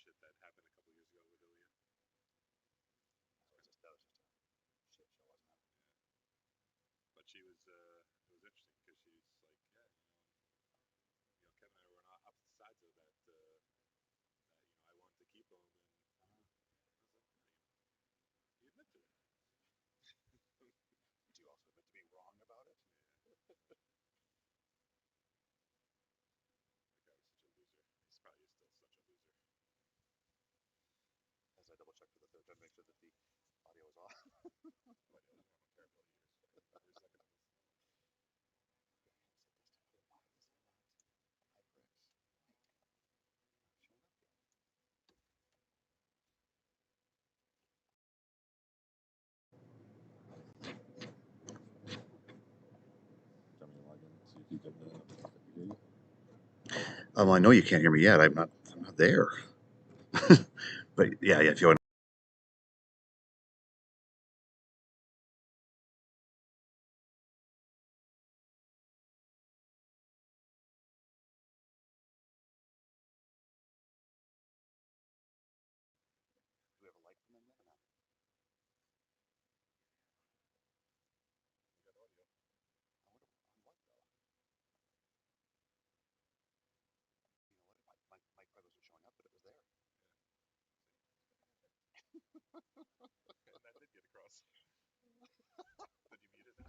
shit that happened a couple years ago with Ilian. That was just a shit show, wasn't it? But she was, it was interesting because she's like, yeah, Kevin and I were on opposite sides of that. I wanted to keep him, and I was like, you admit to it. Do you also admit to being wrong about it? Yeah. That guy was such a loser. He's probably still such a loser. As I double checked for the third time, make sure that the audio was off. But I don't care about years. Every second of this. Why is it not HyperX Mike showing up here? Do you want me to log in and see if you can hear you? Well, I know you can't hear me yet. I'm not there. But yeah, if you want. Do we have a light from them yet or not? You got audio. On what though? You know what? My mic probably wasn't showing up, but it was there. And that did get across. Did you mute it?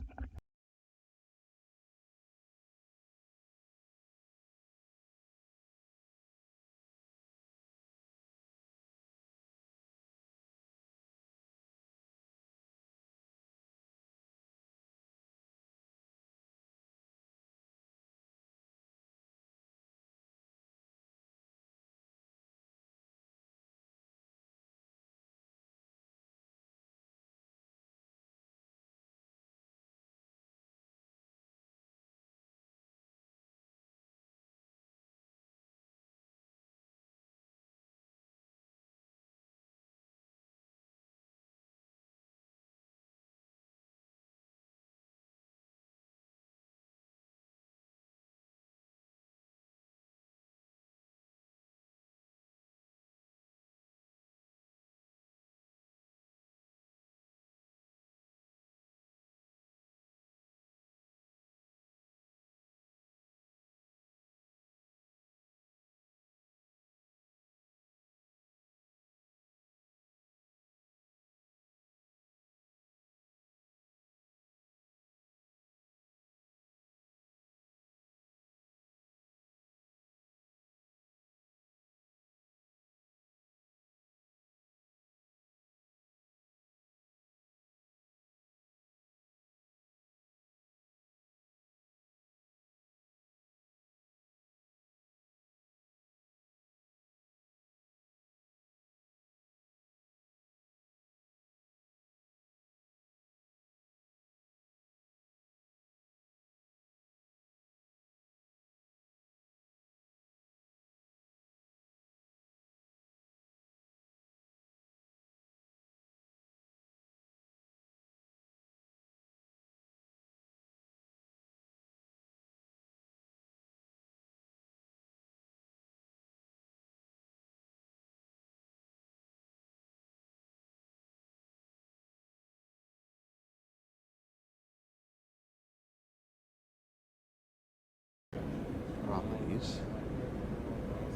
Properties.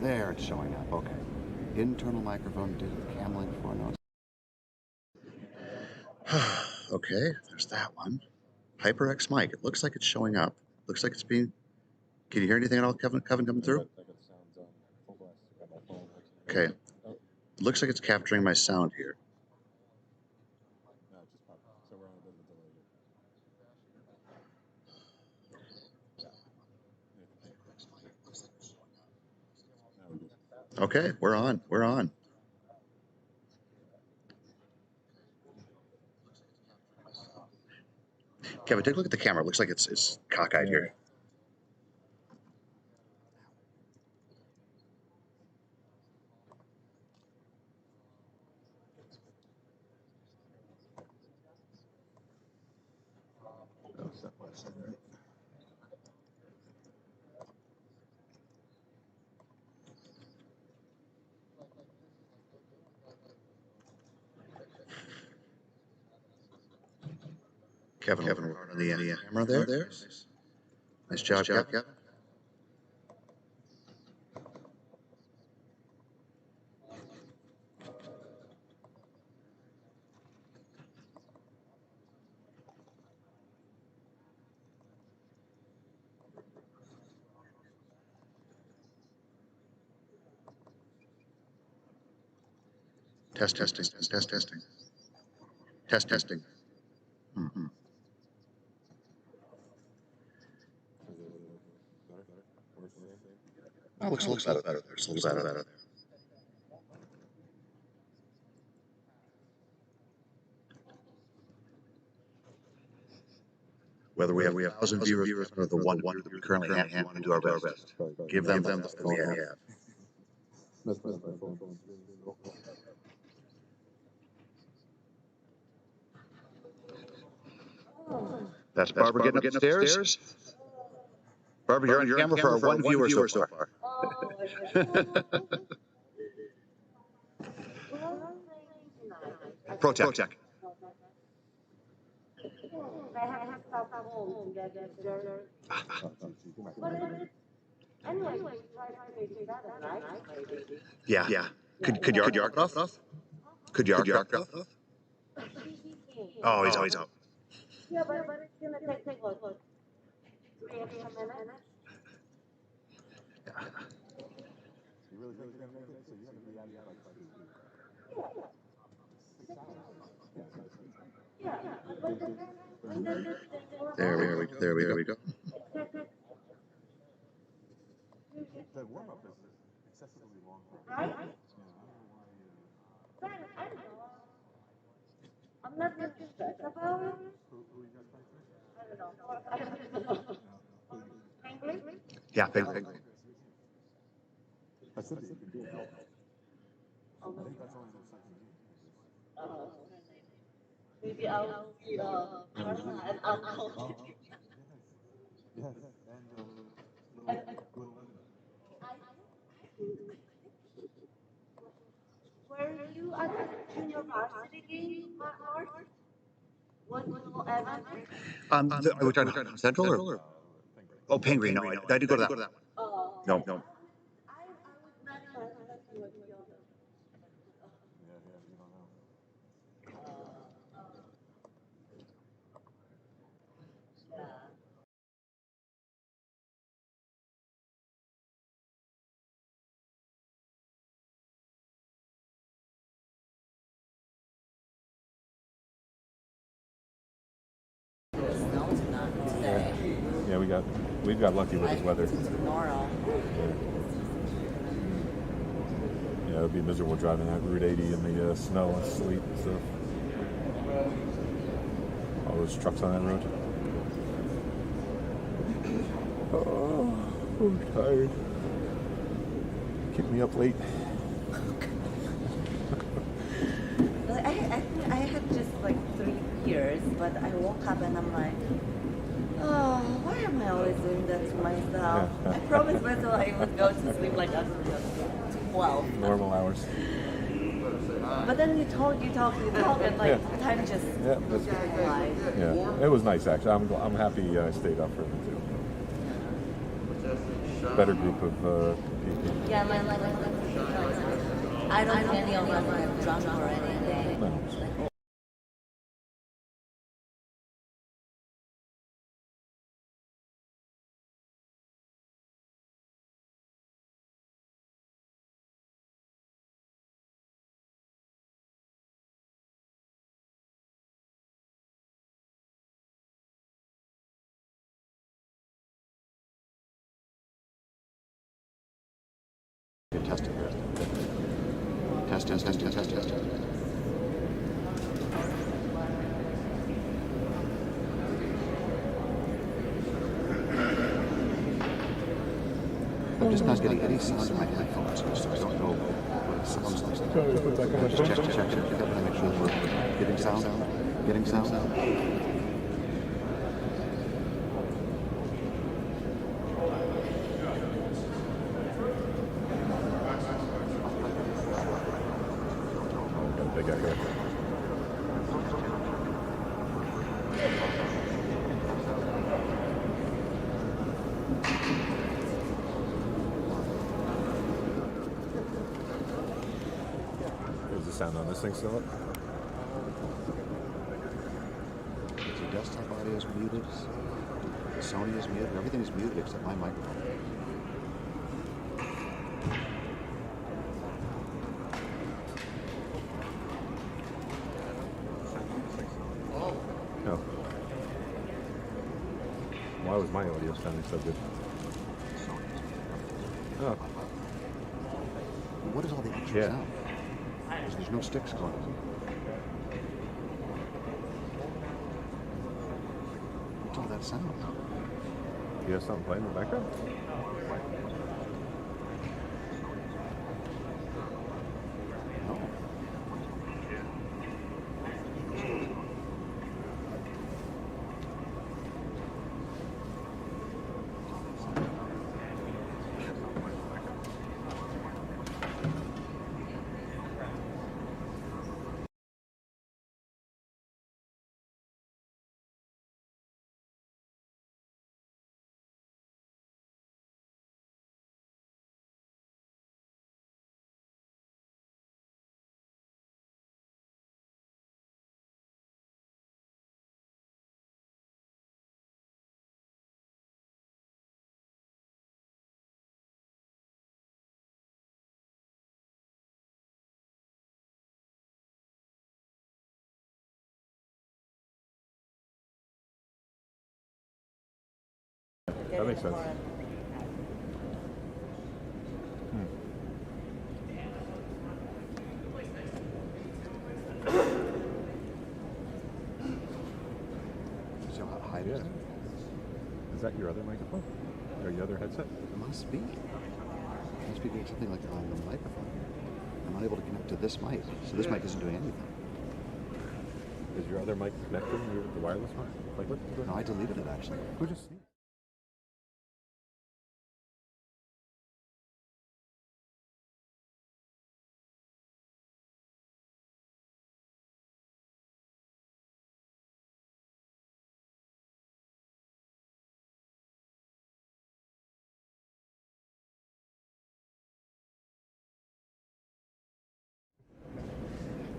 There, it's showing up. Okay. Internal microphone digital cam link for notes. Okay, there's that one. HyperX mic. It looks like it's showing up. Looks like it's being. Can you hear anything at all, Kevin? Kevin coming through? I got sounds on full blast. I got my phone working. Okay. Oh, Looks like it's capturing my sound here. no, it just popped. So we're on a bit of a delay here. Now we're good. Okay, we're on. We're on. Kevin, take a look at the camera. It looks like it's cockeyed here. Kevin, we're on the camera there. Nice job, Kevin. Testing. Mm-hmm. Oh, looks a little better there. It's a little better there. Whether we have 1,000 viewers or the one that we currently have, we want to do our best. Give them the best that we have. That's Barbara getting upstairs. Barbara, you're on camera for our one viewer so far. Protect. They have to stop home to get their. Anyway, try to make it better, right? Yeah. Could you arc it off? Could you arc it off? Oh, he's out. Yeah, but it's gonna take like 3 extra minutes. You really think you're gonna make it? So you have to be out of like 6 hours. There we go. The warm up is excessively long. Right? Yeah, I don't know why. I don't know. I'm not getting stressed about it. Who are you guys playing for? I don't know. Penguin? Yeah, big. I said that you can do it. I think that's only the second game. Maybe I'll see Carla and Uncle. Yes, and little Were you at the junior varsity game, Mark? Was you ever? Are we talking about Central or? Oh, Penguin. No, I did go to that one. No. I would not have that with you. Yeah, you don't know. Yeah, we've got lucky with this weather. Yeah, it'd be miserable driving that Route 80 in the snow and sleet and stuff. All those trucks on that road. Oh, I'm tired. Keep me up late. I had just like 3 years, but I woke up and I'm like, oh, why am I always doing that to myself? Yeah. I promised myself I would go to sleep like at 12. Normal hours. But then you talk, and like time just flies. Yeah, it was nice actually. I'm happy I stayed up for it too. Better group of people. Yeah, I don't think any of them are drunk or anything. No. Test. I'm just not getting any sound in my headphones. I just don't know what it sounds like. Just check it and make sure we're getting sound. They got here. sound on this thing still? The desktop audio is muted. Sony is muted. Everything is muted except my microphone. No. Why was my audio sounding so good? Oh. What is all the extra sound? There's no sticks going on. What's all that sound? You have something playing in the background? No. That makes sense. See how high it Yeah. is? Is that your other microphone? Or your other headset? It must be. It must be doing something like on the microphone. I'm unable to connect to this mic, so this mic isn't doing anything. Is your other mic connected to the wireless mic? Like what? No, I deleted it actually. Who just sneezed?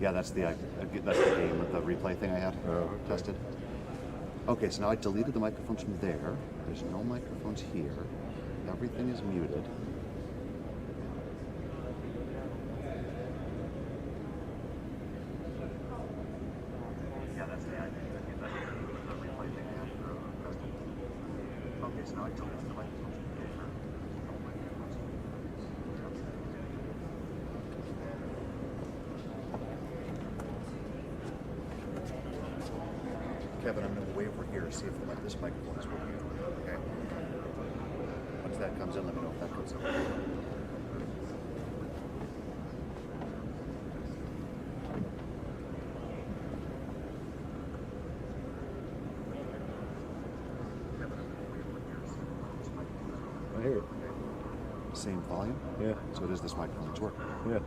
Yeah, that's the game with the replay thing I had tested. Okay, so now I deleted the microphones from there. There's no microphones here. Everything is muted. Yeah, that's the replay thing I had tested. Okay, so now I deleted the microphones from there. No microphones here. Kevin, I'm going to wait over here, see if this microphone is working. Okay. Once that comes in, let me know if that comes in. I hear it. Same volume? Yeah. So it is this microphone that's working. Yeah.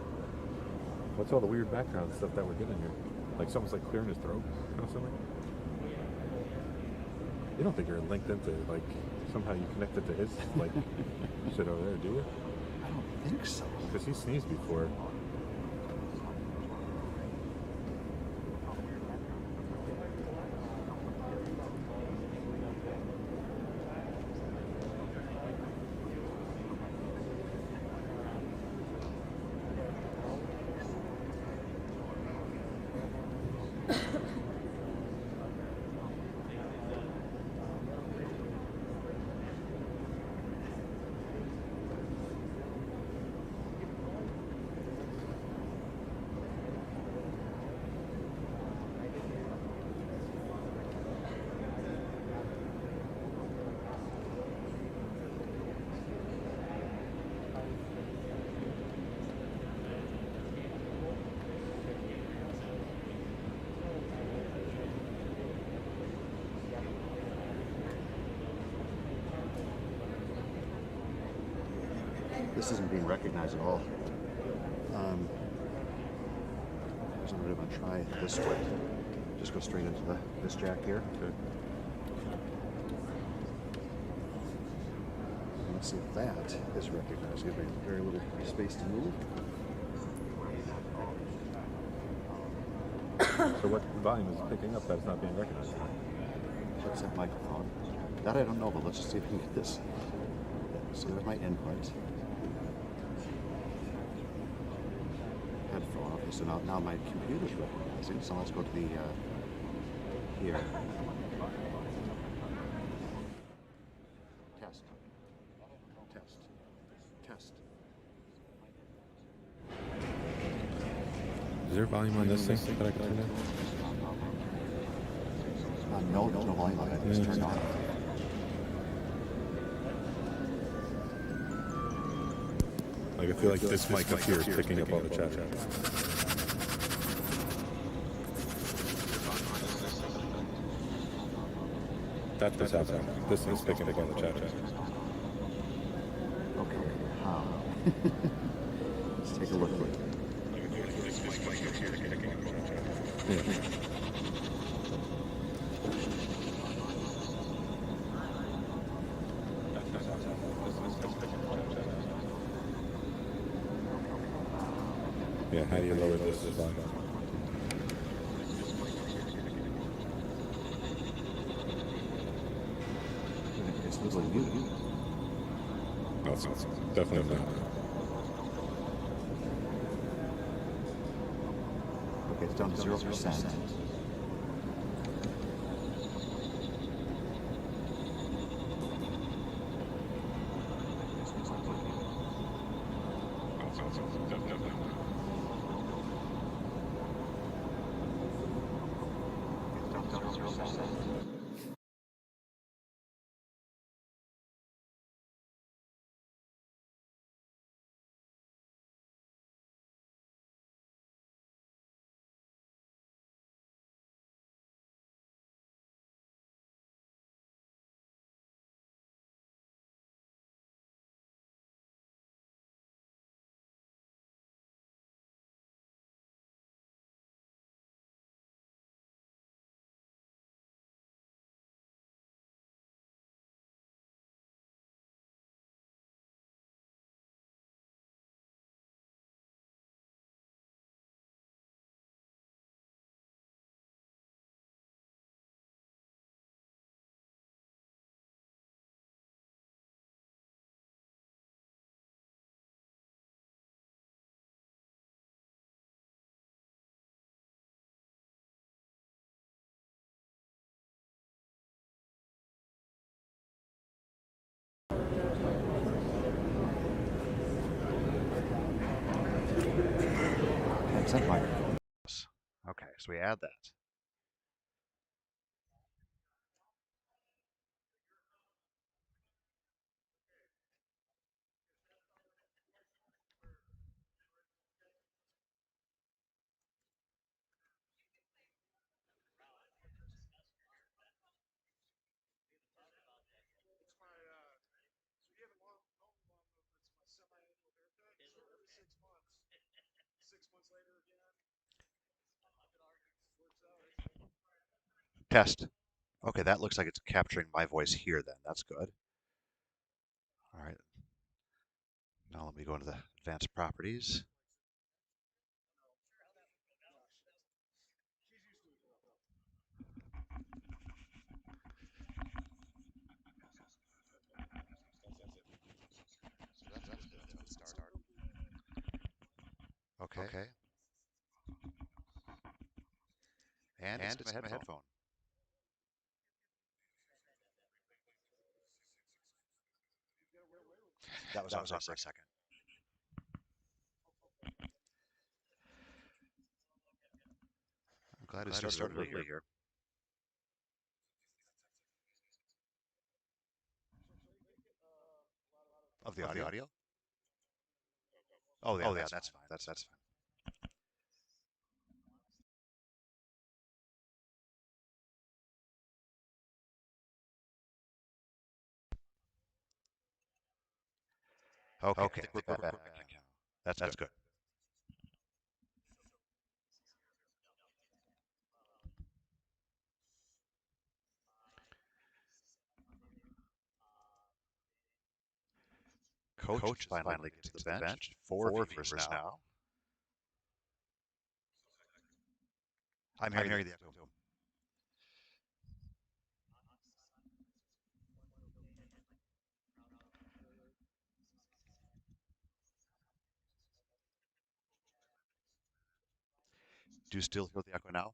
What's all the weird background stuff that we're getting here? Like someone's like clearing his throat constantly? You don't think you're linked into, like, somehow you connected to his, like, shit over there, do you? I don't think so. Because he sneezed before. This isn't being recognized at all. So I'm going to try this way. Just go straight into this jack here. Okay. Let's see if that is recognized. Give me very little space to move. So what volume is picking up that's not being recognized? Headset microphone. That I don't know, but let's just see if we can get this. So there's my input. Headphone. Okay, so now my computer's recognizing. So let's go to the here. Test. Test. Test. Is there volume on this thing that I can turn down? No, there's no volume on it. It's turned on. Like I feel like this mic up here is picking up all the chatter. That's what's happening. This thing's picking up all the chatter. Okay. Let's take a look at it. Yeah. Yeah, how do you lower this volume? It's a little muted. No, it's definitely not. Okay, it's down to 0%. Headset microphone. Okay, so we add that. Test. Okay, that looks like it's capturing my voice here then. That's good. All right. Now let me go into the advanced properties. Okay. And it's my headphone. That was on for a second. I'm glad it started early here. Of the audio? Oh, yeah, that's fine. That's fine. Okay, I think we're back now. That's good. Coach finally gets to the bench. Four viewers now. I'm hearing the echo too. Do you still hear the echo now?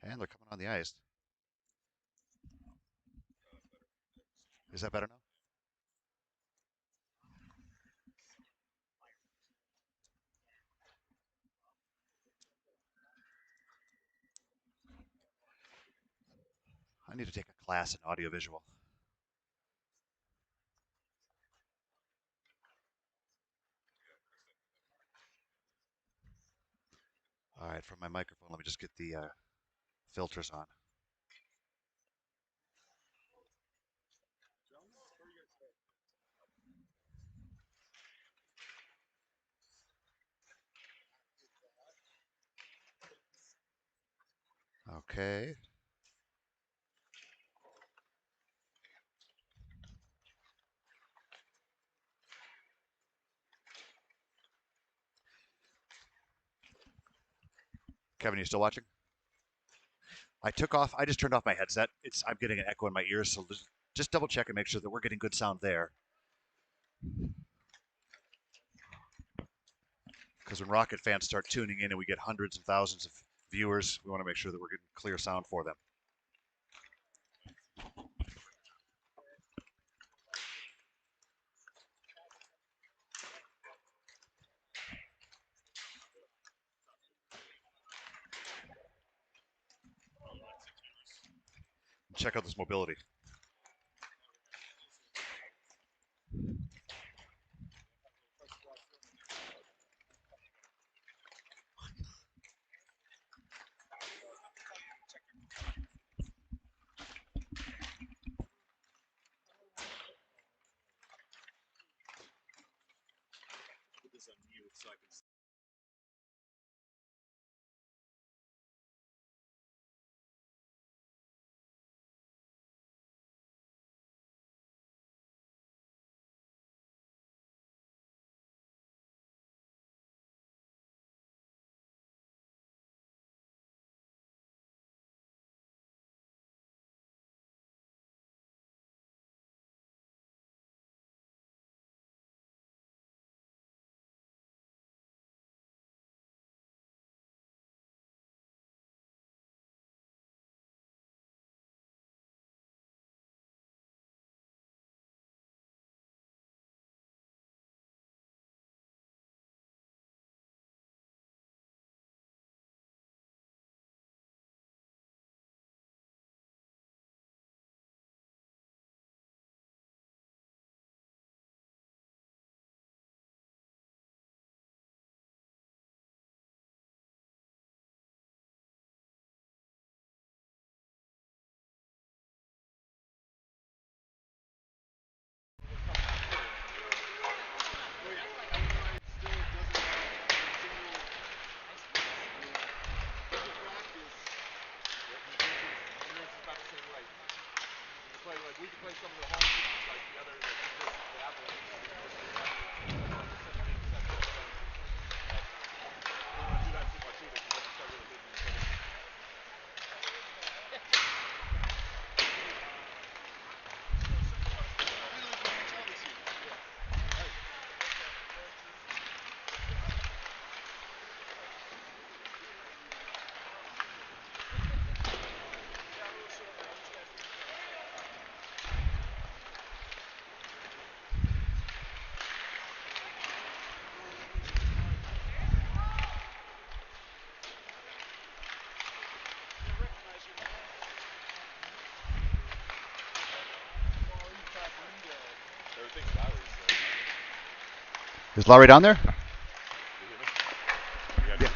And they're coming on the ice. Is that better now? I need to take a class in audiovisual. All right, from my microphone, let me just get the filters on. Okay. Kevin, you still watching? I just turned off my headset. I'm getting an echo in my ears, so just double check and make sure that we're getting good sound there. Because when Rocket fans start tuning in and we get hundreds and thousands of viewers, we want to make sure that we're getting clear sound for them. Check out this mobility. Is Laurie down there? Yeah.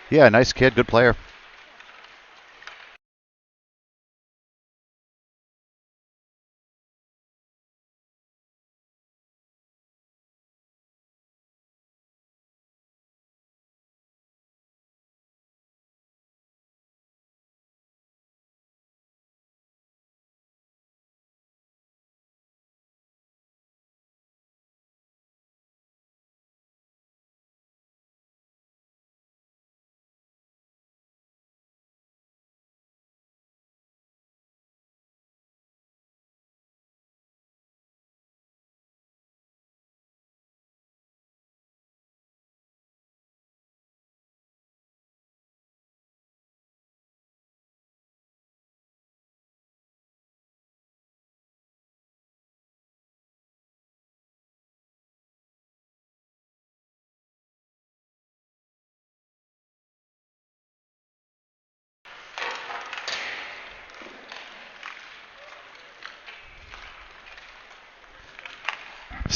Yeah, nice kid, good player.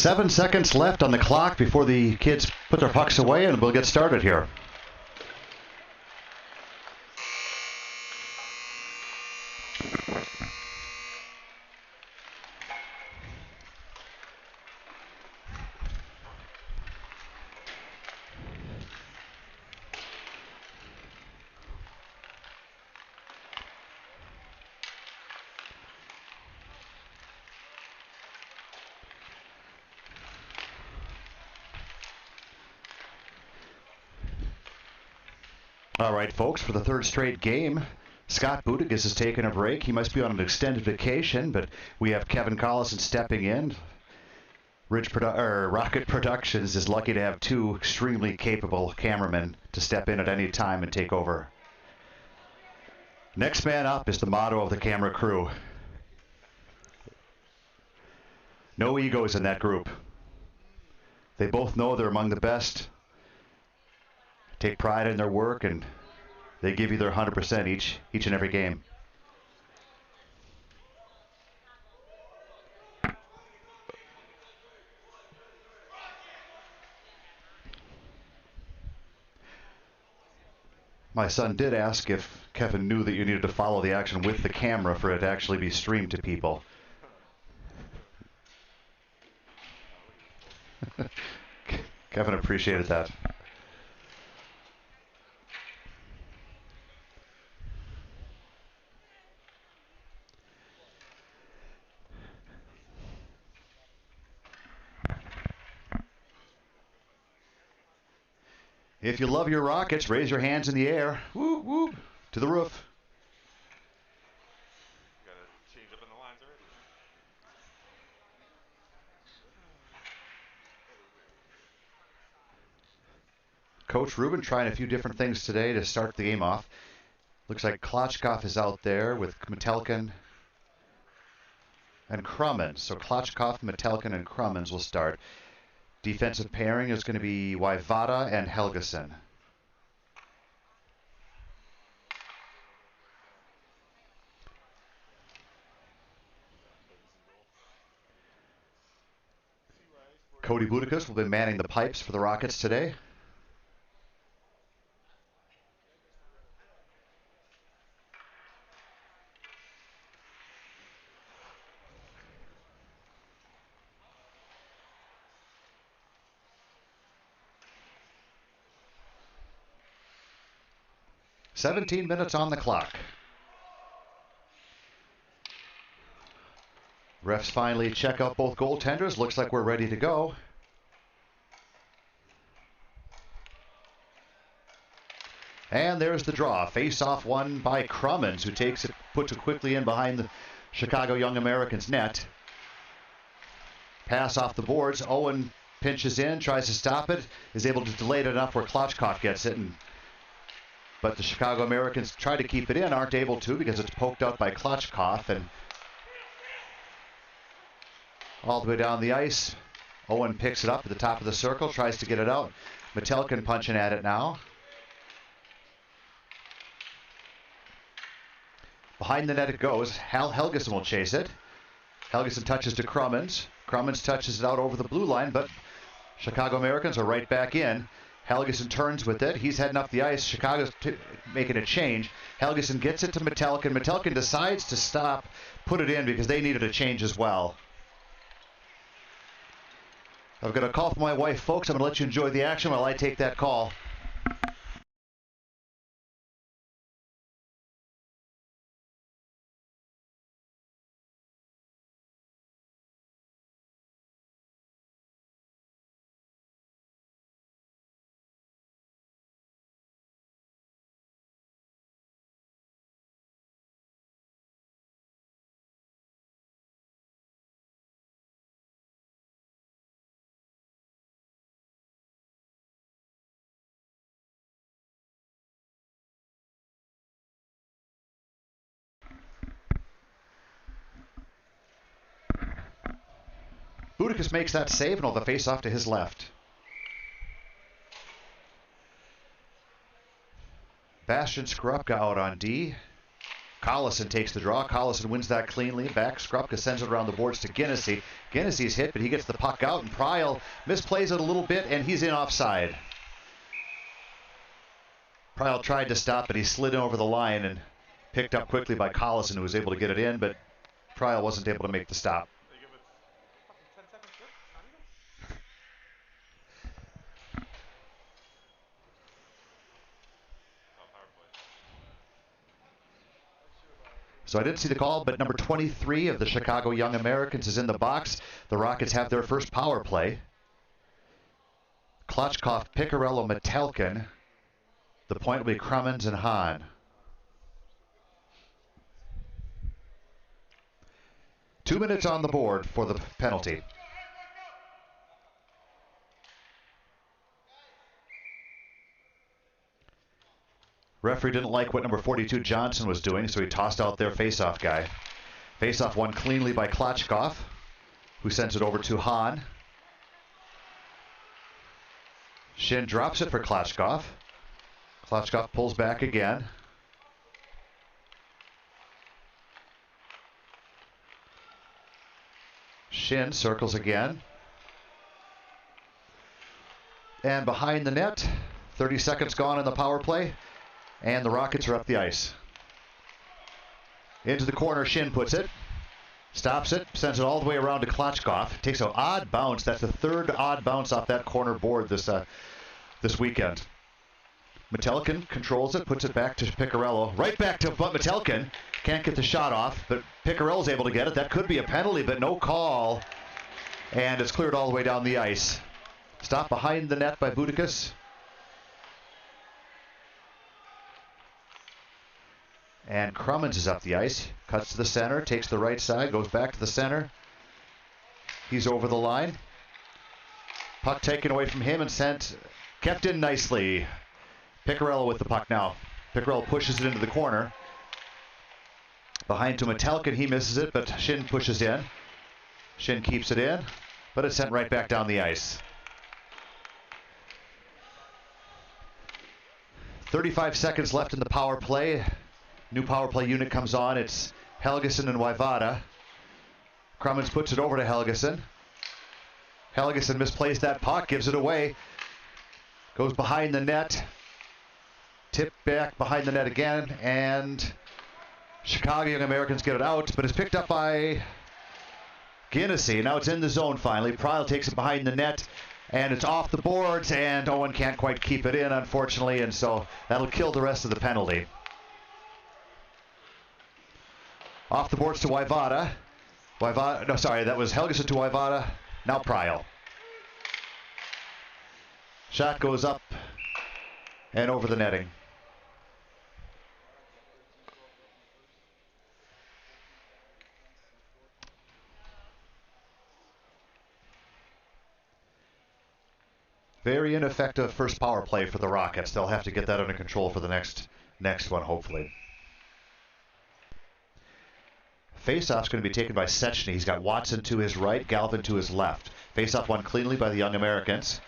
7 seconds left on the clock before the kids put their pucks away, and we'll get started here. All right, folks, for the third straight game, Scott Budigas has taken a break. He must be on an extended vacation, but we have Kevin Collison stepping in. Rocket Productions is lucky to have two extremely capable cameramen to step in at any time and take over. Next man up is the motto of the camera crew. No egos in that group. They both know they're among the best, take pride in their work, and they give you their 100% each and every game. My son did ask if Kevin knew that you needed to follow the action with the camera for it to actually be streamed to people. Kevin appreciated that. If you love your Rockets, raise your hands in the air. Woo, woo, to the roof. Got to change up in the lines already. Coach Rubin trying a few different things today to start the game off. Looks like Klotchkov is out there with Metelkin and Crummins. So Klotchkov, Metelkin, and Crummins will start. Defensive pairing is going to be Waivada and Helgeson. Cody Budikas will be manning the pipes for the Rockets today. "17 minutes on the clock. Refs finally check out both goaltenders. Looks like we're ready to go. And there's the draw. Face-off won by Crummins, who takes it, puts it quickly in behind the Chicago Young Americans net. Pass off the boards. Owen pinches in, tries to stop it, is able to delay it enough where Klotchkov gets it. But the Chicago Americans try to keep it in, aren't able to because it's poked out by Klotchkov. And all the way down the ice, Owen picks it up at the top of the circle, tries to get it out. Metelkin punching at it now. Behind the net it goes. Hal Helgeson will chase it. Helgeson touches to Crummins. Crummins touches it out over the blue line, but Chicago Americans are right back in. Helgeson turns with it. He's heading up the ice. Chicago's making a change. Helgeson gets it to Metelkin. Metelkin decides to stop, put it in because they needed a change as well. I've got a call from my wife, folks. I'm going to let you enjoy the action while I take that call. Budikas makes that save and will the face off to his left. Bastian Skorupka out on D. Collison takes the draw. Collison wins that cleanly. Back, Skrupka sends it around the boards to Guinnessy. Guinnessy's hit, but he gets the puck out, and Pryle misplays it a little bit, and he's in offside. Pryle tried to stop, but he slid in over the line and picked up quickly by Collison, who was able to get it in, but Pryle wasn't able to make the stop. So I didn't see the call, but number 23 of the Chicago Young Americans is in the box. The Rockets have their first power play. Klotchkov, Picarello, Metelkin. The point will be Crummins and Hahn. 2 minutes on the board for the penalty. Referee didn't like what number 42 Johnson was doing, so he tossed out their faceoff guy. Faceoff won cleanly by Klotchkov, who sends it over to Hahn. Shin drops it for Klotchkov. Klotchkov pulls back again. Shin circles again. And behind the net, 30 seconds gone in the power play. And the Rockets are up the ice. Into the corner, Shin puts it. Stops it, sends it all the way around to Klotchkov. Takes an odd bounce. That's the third odd bounce off that corner board this weekend. Metelkin controls it, puts it back to Picarello. Right back to Metelkin. Can't get the shot off, but Picarello's able to get it. That could be a penalty, but no call. And it's cleared all the way down the ice. Stopped behind the net by Budikas. And Crummins is up the ice. Cuts to the center, takes the right side, goes back to the center. He's over the line. Puck taken away from him and kept in nicely. Picarello with the puck now. Picarello pushes it into the corner. Behind to Metelkin, he misses it, but Shin pushes in. Shin keeps it in, but it's sent right back down the ice. 35 seconds left in the power play. New power play unit comes on. It's Helgeson and Waivada. Crummins puts it over to Helgeson. Helgeson misplays that puck, gives it away. Goes behind the net. Tipped back behind the net again, and Chicago Young Americans get it out, but it's picked up by Guinnessy. Now it's in the zone finally. Pryle takes it behind the net, and it's off the boards, and Owen can't quite keep it in, unfortunately, and so that'll kill the rest of the penalty. Off the boards to Waivada. That was Helgeson to Waivada. Now Pryle. Shot goes up and over the netting. Very ineffective first power play for the Rockets. They'll have to get that under control for the next one, hopefully. Faceoff's going to be taken by Sechny. He's got Watson to his right, Galvin to his left. Faceoff won cleanly by the Young Americans.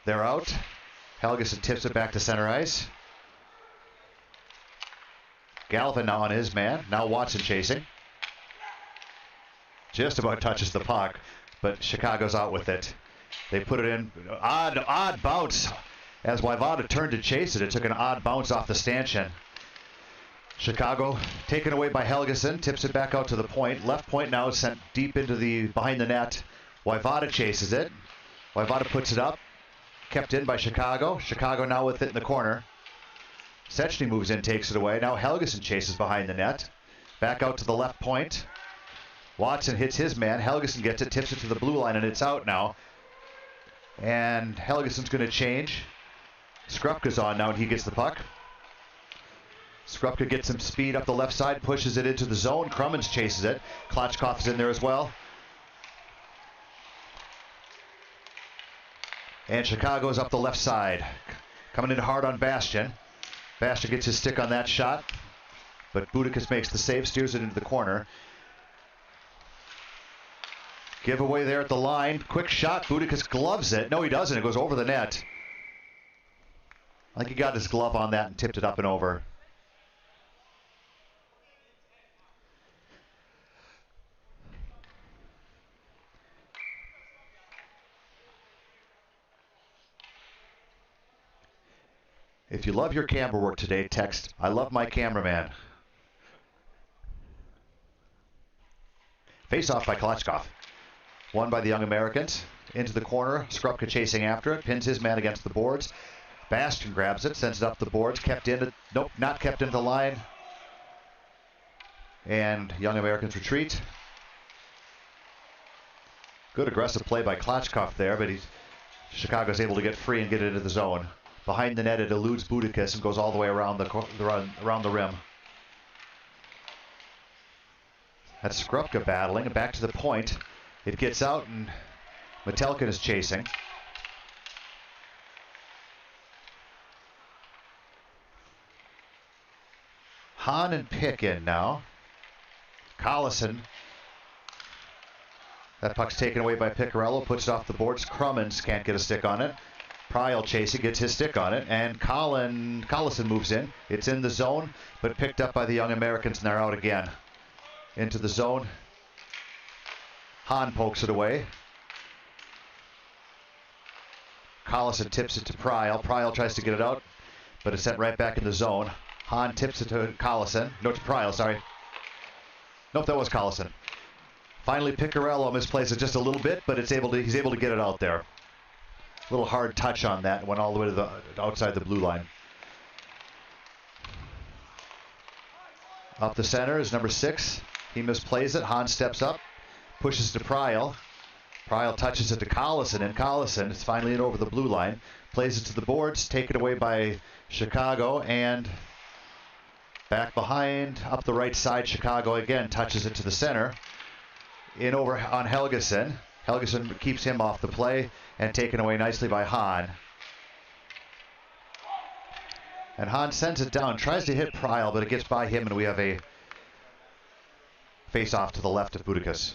They're out. Helgeson tips it back to center ice. Galvin now on his man. Now Watson chasing. Just about touches the puck, but Chicago's out with it. They put it in. Odd bounce. As Waivada turned to chase it, it took an odd bounce off the stanchion. Chicago taken away by Helgeson, tips it back out to the point. Left point now is sent deep into behind the net. Waivada chases it. Waivada puts it up. Kept in by Chicago. Chicago now with it in the corner. Sechny moves in, takes it away. Now Helgeson chases behind the net. Back out to the left point. Watson hits his man. Helgeson gets it, tips it to the blue line, and it's out now. And Helgeson's going to change. Skrupka's on now, and he gets the puck. Skrupka gets some speed up the left side, pushes it into the zone. Crummins chases it. Klotchkov is in there as well. And Chicago's up the left side. Coming in hard on Bastian. Bastian gets his stick on that shot, but Budikas makes the save, steers it into the corner. Giveaway there at the line. Quick shot. Budikas gloves it. No, he doesn't. It goes over the net. I think he got his glove on that and tipped it up and over. If you love your camera work today, text, "I love my cameraman." Face off by Kalachkov. Won by the young Americans. Into the corner. Skrupka chasing after it. Pins his man against the boards. Bastion grabs it. Sends it up the boards. Kept in it. Nope, not kept into the line. And young Americans retreat. Good aggressive play by Kalachkov there, but Chicago's able to get free and get into the zone. Behind the net, it eludes Boudicus and goes all the way around the rim. That's Skrupka battling, and back to the point. It gets out, and Metelkin is chasing. Hahn and Pick in now. Collison. That puck's taken away by Piccarello, puts it off the boards. Crummins can't get a stick on it. Pryal chasing, gets his stick on it, and Collison moves in. It's in the zone, but picked up by the young Americans, and they're out again. Into the zone. Hahn pokes it away. Collison tips it to Pryal. Pryal tries to get it out, but it's sent right back in the zone. Hahn tips it to Collison. No, to Pryal, sorry. Nope, that was Collison. Finally, Piccarello misplays it just a little bit, but he's able to get it out there. A little hard touch on that. Went all the way to the outside the blue line. Up the center is number 6. He misplays it. Hahn steps up, pushes to Pryal. Pryal touches it to Collison, and Collison is finally in over the blue line. Plays it to the boards, taken away by Chicago, and back behind, up the right side, Chicago again touches it to the center. In over on Helgeson. Helgeson keeps him off the play and taken away nicely by Hahn. And Hahn sends it down, tries to hit Pryal, but it gets by him, and we have a face-off to the left of Boudicus.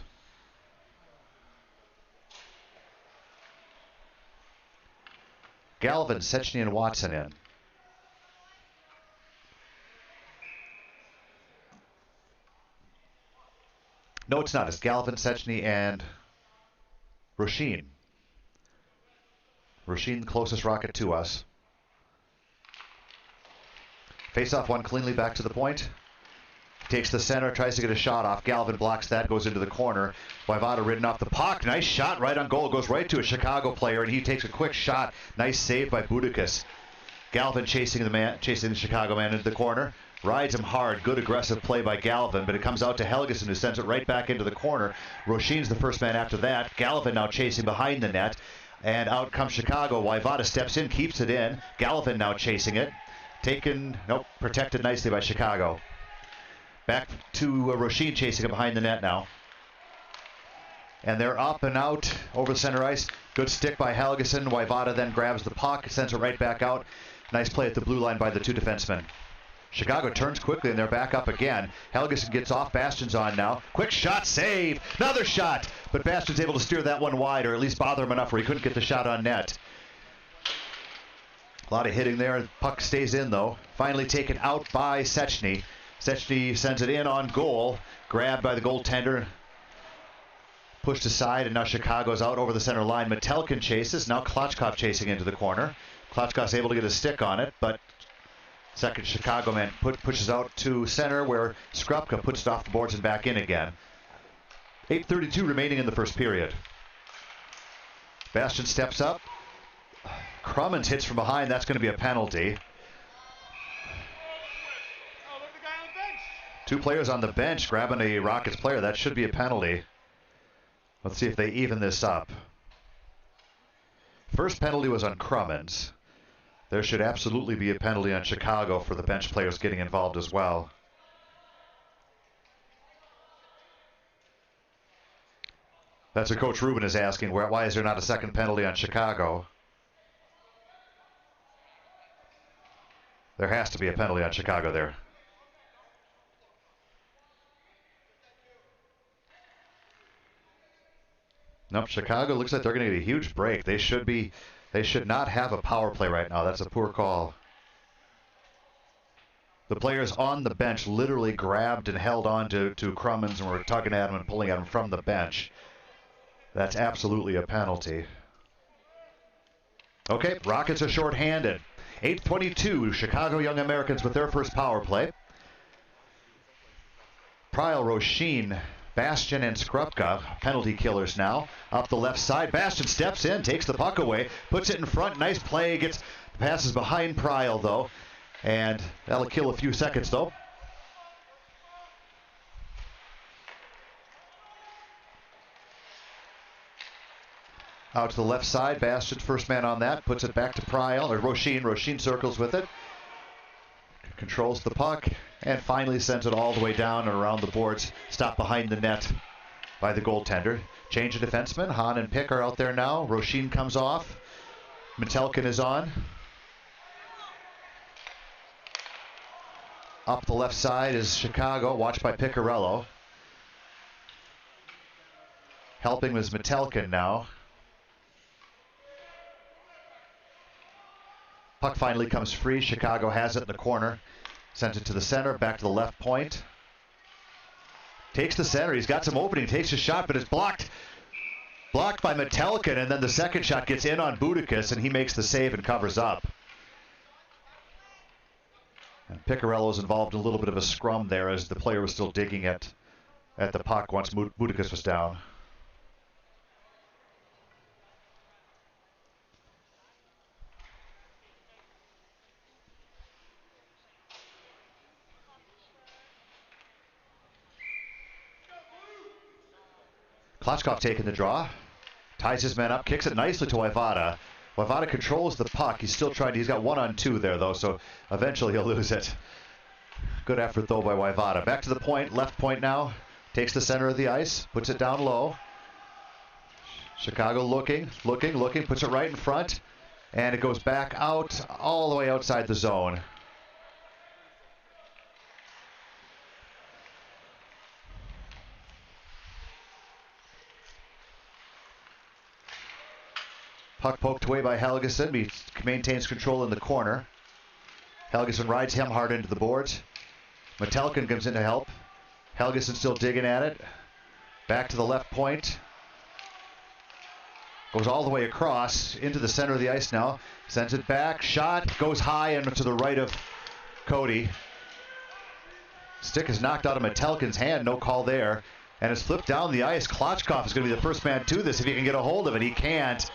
Galvin, Sechny, and Watson in. No, it's not. It's Galvin, Sechny, and Roshin. Roshin, the closest rocket to us. Face-off one cleanly back to the point. Takes the center, tries to get a shot off. Galvin blocks that, goes into the corner. Vaivada ridden off the puck. Nice shot right on goal. Goes right to a Chicago player, and he takes a quick shot. Nice save by Boudicus. Galvin chasing the Chicago man into the corner. Rides him hard. Good aggressive play by Galvin, but it comes out to Helgeson, who sends it right back into the corner. Roshin's the first man after that. Galvin now chasing behind the net, and out comes Chicago. Vaivada steps in, keeps it in. Galvin now chasing it. Protected nicely by Chicago. Back to Roshin chasing it behind the net now. And they're up and out over the center ice. Good stick by Helgeson. Vaivada then grabs the puck, sends it right back out. Nice play at the blue line by the two defensemen. Chicago turns quickly, and they're back up again. Helgeson gets off. Bastion's on now. Quick shot, save. Another shot. But Bastion's able to steer that one wide, or at least bother him enough where he couldn't get the shot on net. A lot of hitting there. Puck stays in, though. Finally taken out by Sechny. Sechny sends it in on goal. Grabbed by the goaltender. Pushed aside, and now Chicago's out over the center line. Metelkin chases. Now Kalachkov chasing into the corner. Kalachkov's able to get a stick on it, but second Chicago man pushes out to center, where Skrupka puts it off the boards and back in again. 8:32 remaining in the first period. Bastion steps up. Crummins hits from behind. That's going to be a penalty. Two players on the bench grabbing a Rockets player. That should be a penalty. Let's see if they even this up. First penalty was on Crummins. There should absolutely be a penalty on Chicago for the bench players getting involved as well. That's what Coach Rubin is asking. Why is there not a second penalty on Chicago? There has to be a penalty on Chicago there. Nope, Chicago looks like they're going to get a huge break. They should not have a power play right now. That's a poor call. The players on the bench literally grabbed and held on to Crummins and were tugging at him and pulling at him from the bench. That's absolutely a penalty. Okay, Rockets are shorthanded. 8:22, Chicago Young Americans with their first power play. Pryal, Rochine, Bastian, and Skrupka, penalty killers now. Up the left side, Bastian steps in, takes the puck away, puts it in front. Nice play, gets passes behind Pryal, though. And that'll kill a few seconds, though. Out to the left side, Bastian, first man on that, puts it back to Pryal, or Rochine. Rochine circles with it. Controls the puck, and finally sends it all the way down and around the boards. Stopped behind the net by the goaltender. Change of defenseman. Hahn and Pick are out there now. Rochine comes off. Metelkin is on. Up the left side is Chicago, watched by Piccarello. Helping was Metelkin now. Puck finally comes free. Chicago has it in the corner. Sends it to the center, back to the left point. Takes the center. He's got some opening. Takes a shot, but it's blocked. Blocked by Metelkin, and then the second shot gets in on Boudicus, and he makes the save and covers up. And Piccarello was involved in a little bit of a scrum there as the player was still digging at the puck once Boudicus was down. Klotchkov taking the draw. Ties his man up, kicks it nicely to Wajwada. Wajwada controls the puck. He's still trying. He's got 1-on-2 there, though, so eventually he'll lose it. Good effort, though, by Wajwada. Back to the point, left point now. Takes the center of the ice, puts it down low. Chicago looking, puts it right in front. And it goes back out, all the way outside the zone. Puck poked away by Helgeson. He maintains control in the corner. Helgeson rides him hard into the boards. Metelkin comes in to help. Helgeson still digging at it. Back to the left point. Goes all the way across into the center of the ice now. Sends it back. Shot. Goes high and to the right of Cody. Stick is knocked out of Metelkin's hand. No call there. And it's flipped down the ice. Klotchkov is going to be the first man to this if he can get a hold of it. He can't.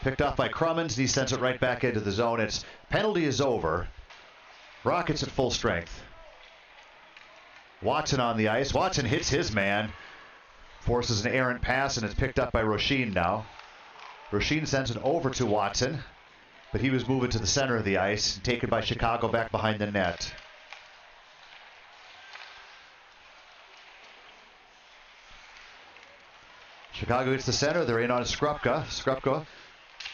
Picked off by Crummins, and he sends it right back into the zone. Its penalty is over. Rockets at full strength. Watson on the ice. Watson hits his man. Forces an errant pass, and it's picked up by Rochine now. Rochine sends it over to Watson, but he was moving to the center of the ice, taken by Chicago back behind the net. Chicago gets the center. They're in on Skrupka. Skrupka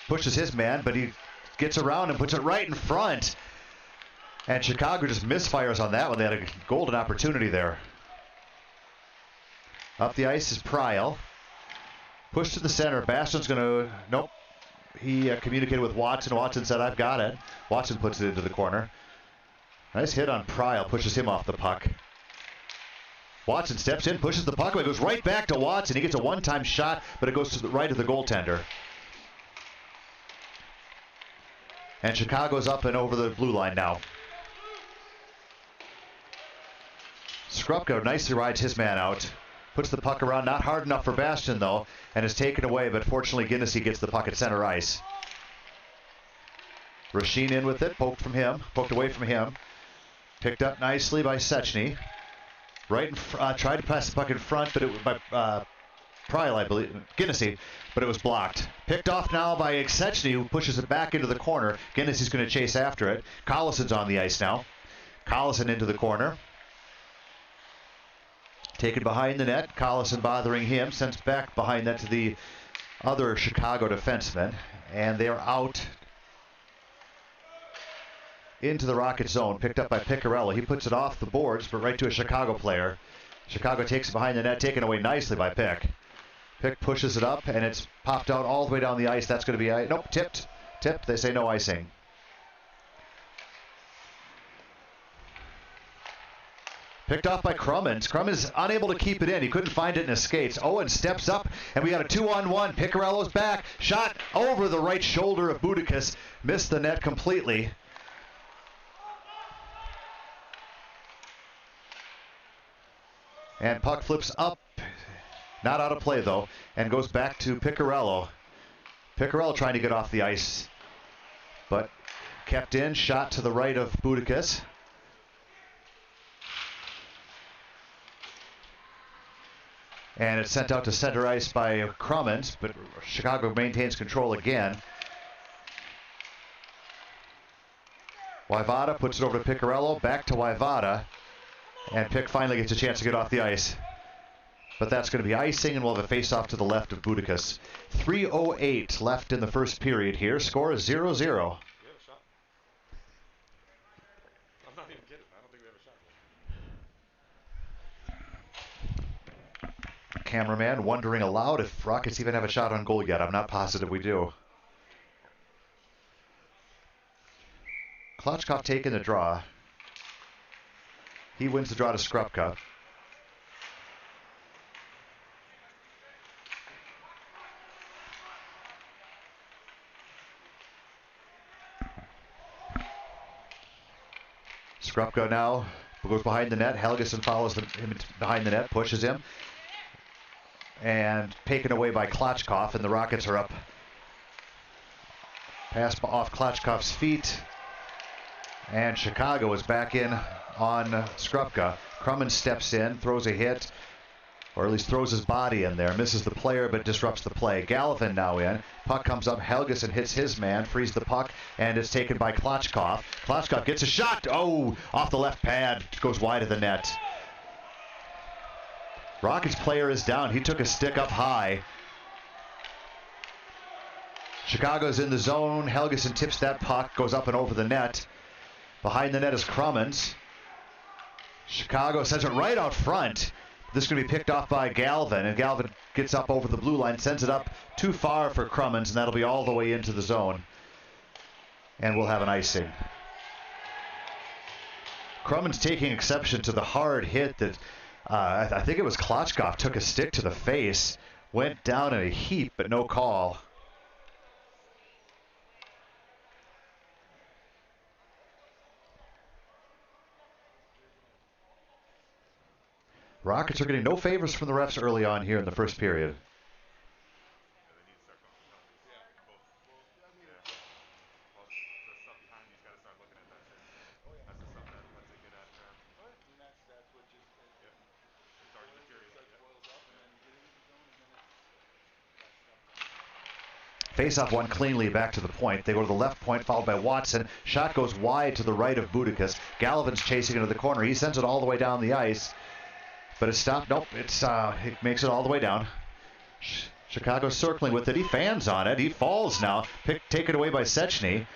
pushes his man, but he gets around and puts it right in front. And Chicago just misfires on that one. They had a golden opportunity there. Up the ice is Pryal. Push to the center. Bastion's going to... Nope. He communicated with Watson. Watson said, I've got it. Watson puts it into the corner. Nice hit on Pryal. Pushes him off the puck. Watson steps in, pushes the puck away. Goes right back to Watson. He gets a one-time shot, but it goes to the right of the goaltender. And Chicago's up and over the blue line now. Skrupka nicely rides his man out. Puts the puck around, not hard enough for Bastian though, and is taken away, but fortunately Guinnessy gets the puck at center ice. Rochine in with it, poked away from him. Picked up nicely by Sechny. Right in tried to pass the puck in front, but it by Pryal, I believe, Guinnessy, but it was blocked. Picked off now by Sechny, who pushes it back into the corner. Guinnessy's going to chase after it. Collison's on the ice now. Collison into the corner. Taken behind the net. Collison bothering him. Sends back behind that to the other Chicago defenseman. And they're out into the Rocket zone. Picked up by Piccarello. He puts it off the boards, but right to a Chicago player. Chicago takes it behind the net. Taken away nicely by Pick. Pick pushes it up, and it's popped out all the way down the ice. That's going to be, nope, tipped. Tipped. They say no icing. Picked off by Crummins. Crummins unable to keep it in. He couldn't find it in his skates. Owen steps up, and we got a 2-on-1. Picarello's back. Shot over the right shoulder of Boudicus. Missed the net completely. And puck flips up. Not out of play, though, and goes back to Picarello. Picarello trying to get off the ice, but kept in. Shot to the right of Boudicus. And it's sent out to center ice by Crummins, but Chicago maintains control again. Wajvada puts it over to Picarello, back to Wajvada, and Pick finally gets a chance to get off the ice. But that's going to be icing, and we'll have a face-off to the left of Boudicus. 3:08 left in the first period here. Score is 0-0. Cameraman wondering aloud if Rockets even have a shot on goal yet. I'm not positive we do. Klotchkov taking the draw. He wins the draw to Skrupka. Skrupka now goes behind the net. Helgeson follows him behind the net, pushes him. And taken away by Klotchkov, and the Rockets are up. Pass off Klotchkov's feet. And Chicago is back in on Skrupka. Crummins steps in, throws a hit, or at least throws his body in there. Misses the player, but disrupts the play. Gallivan now in. Puck comes up. Helgeson hits his man, frees the puck, and it's taken by Klotchkov. Klotchkov gets a shot. Oh, off the left pad. Goes wide of the net. Rockets player is down. He took a stick up high. Chicago's in the zone. Helgeson tips that puck, goes up and over the net. Behind the net is Crummins. Chicago sends it right out front. This is going to be picked off by Galvin, and Galvin gets up over the blue line, sends it up too far for Crummins, and that'll be all the way into the zone. And we'll have an icing. Crummins taking exception to the hard hit that I think it was Klotchkov took a stick to the face, went down in a heap, but no call. Rockets are getting no favors from the refs early on here in the first period. Face-off won cleanly back to the point. They go to the left point, followed by Watson. Shot goes wide to the right of Boudicus. Gallivan's chasing into the corner. He sends it all the way down the ice. But it's stopped. Nope, it makes it all the way down. Chicago circling with it. He fans on it. He falls now. Taken away by Sechny.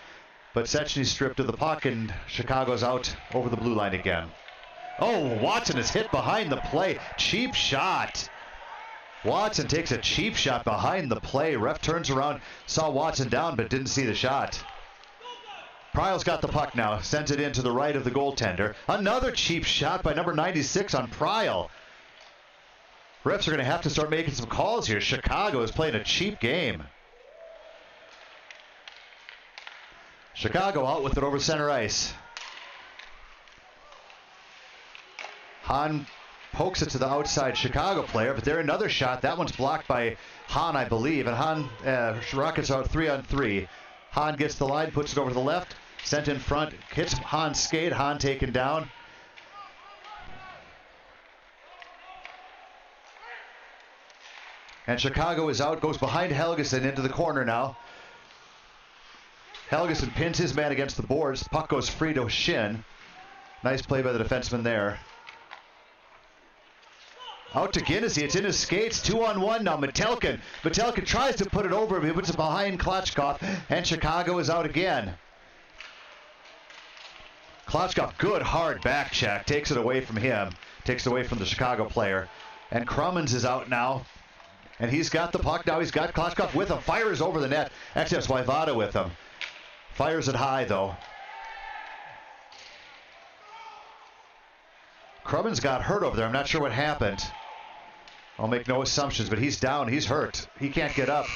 But Sechny's stripped of the puck, and Chicago's out over the blue line again. Oh, Watson is hit behind the play. Cheap shot. Watson takes a cheap shot behind the play. Ref turns around, saw Watson down, but didn't see the shot. Pryle's got the puck now, sends it in to the right of the goaltender. Another cheap shot by number 96 on Pryle. Refs are going to have to start making some calls here. Chicago is playing a cheap game. Chicago out with it over center ice. Hahn pokes it to the outside Chicago player, but there another shot. That one's blocked by Hahn, I believe. And Hahn, Rockets out 3-on-3. Hahn gets the line, puts it over to the left, sent in front, hits Hahn's skate. Hahn taken down. And Chicago is out, goes behind Helgeson into the corner now. Helgeson pins his man against the boards. Puck goes free to Shin. Nice play by the defenseman there. Out to Guinnessy. It's in his skates. 2-on-1 now. Metelkin. Metelkin tries to put it over him. He puts it behind Klotchkov. And Chicago is out again. Klotchkov, good hard back check. Takes it away from him. Takes it away from the Chicago player. And Crummins is out now. And he's got the puck now. He's got Klashkov with him. Fires over the net. Actually, that's Wyvada with him. Fires it high, though. Crummins got hurt over there. I'm not sure what happened. I'll make no assumptions, but he's down. He's hurt. He can't get up.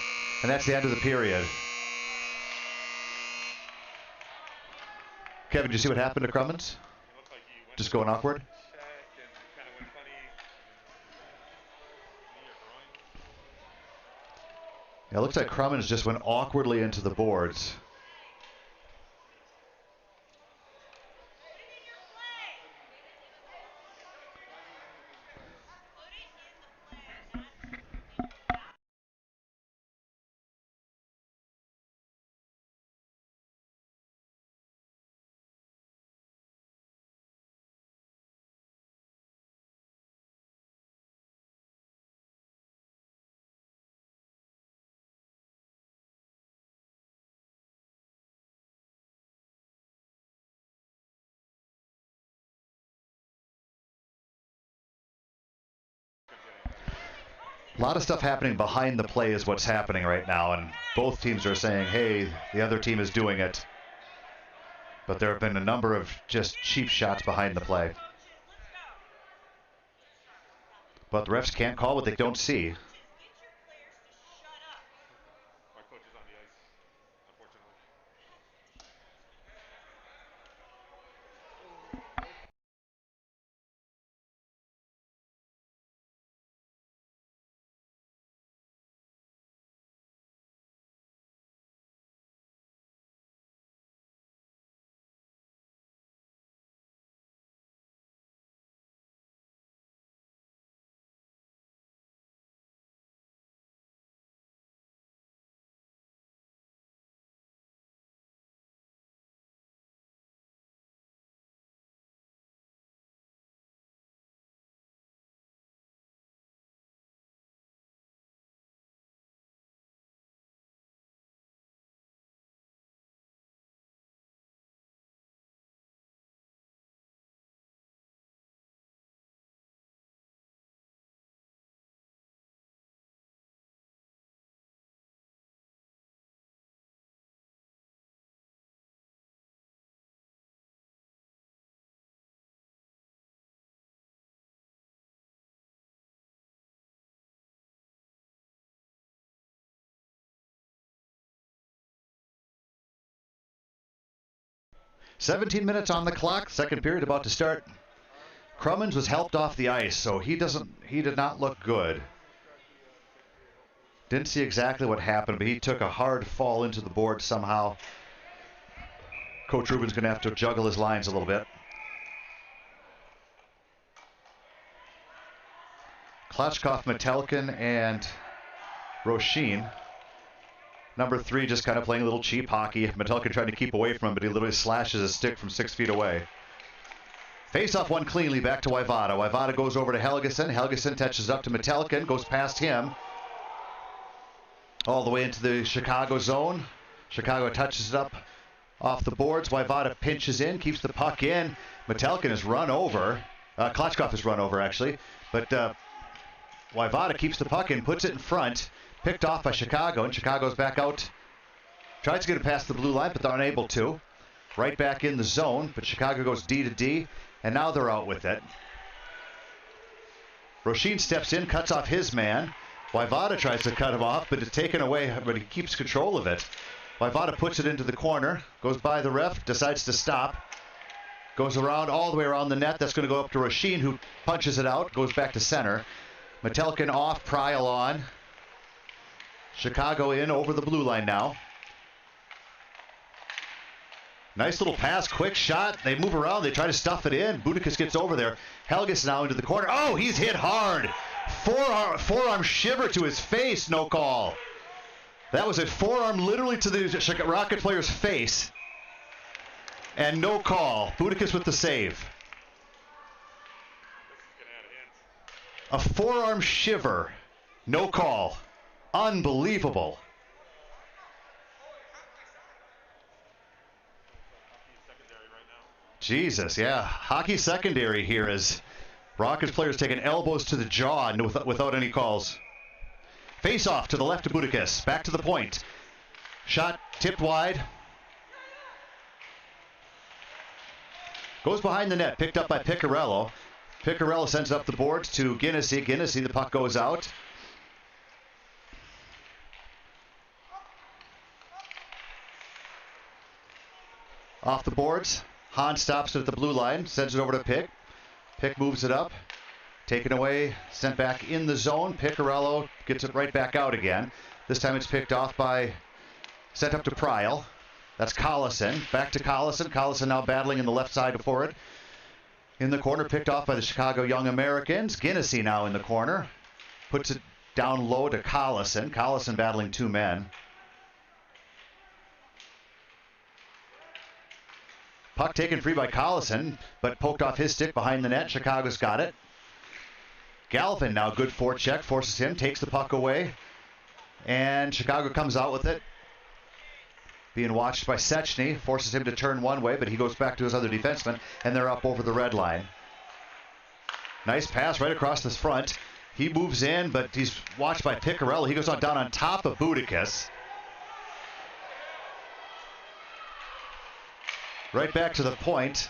And that's the end of the period. Kevin, did you see what happened to Crummins? Just going awkward? Yeah, it looks like Crummins just went awkwardly into the boards. A lot of stuff happening behind the play is what's happening right now, and both teams are saying, hey, the other team is doing it. But there have been a number of just cheap shots behind the play. But the refs can't call what they don't see. My coach is on the ice, unfortunately. 17 minutes on the clock, second period about to start. Crummins was helped off the ice, so he did not look good. Didn't see exactly what happened, but he took a hard fall into the board somehow. Coach Rubin's going to have to juggle his lines a little bit. Klashkov, Metelkin, and Roshin. Number 3 just kind of playing a little cheap hockey. Metelkin trying to keep away from him, but he literally slashes his stick from 6 feet away. Face-off one cleanly back to Wyvada. Wyvada goes over to Helgeson. Helgeson touches up to Metelkin, goes past him. All the way into the Chicago zone. Chicago touches it up off the boards. Wyvada pinches in, keeps the puck in. Metelkin is run over. Klashkov is run over, actually. But Wyvada keeps the puck in, puts it in front. Picked off by Chicago, and Chicago's back out. Tries to get it past the blue line, but they're unable to. Right back in the zone, but Chicago goes D to D, and now they're out with it. Roshin steps in, cuts off his man. Wyvada tries to cut him off, but it's taken away, but he keeps control of it. Wyvada puts it into the corner, goes by the ref, decides to stop. Goes around, all the way around the net. That's going to go up to Roshin, who punches it out, goes back to center. Metelkin off, Prial on. Chicago in over the blue line now. Nice little pass, quick shot. They move around, they try to stuff it in. Budakis gets over there. Helges now into the corner. Oh, he's hit hard. Forearm shiver to his face, no call. That was a forearm literally to the Rocket player's face. And no call. Budakis with the save. A forearm shiver. No call. Unbelievable. Jesus, yeah. Hockey secondary here as Rockets players taking elbows to the jaw without any calls. Face off to the left of Budakis. Back to the point. Shot tipped wide. Goes behind the net. Picked up by Piccarello. Piccarello sends up the boards to Guinnessy. Guinnessy, the puck goes out. Off the boards. Hahn stops it at the blue line. Sends it over to Pick. Pick moves it up. Taken away. Sent back in the zone. Piccarello gets it right back out again. This time it's picked off by... Sent up to Pryal. That's Collison. Back to Collison. Collison now battling in the left side for it. In the corner, picked off by the Chicago Young Americans. Guinnessy now in the corner. Puts it down low to Collison. Collison battling two men. Puck taken free by Collison, but poked off his stick behind the net. Chicago's got it. Galvin now good forecheck, forces him, takes the puck away. And Chicago comes out with it. Being watched by Sechny, forces him to turn one way, but he goes back to his other defenseman, and they're up over the red line. Nice pass right across the front. He moves in, but he's watched by Piccarello. He goes on down on top of Budakis. Right back to the point.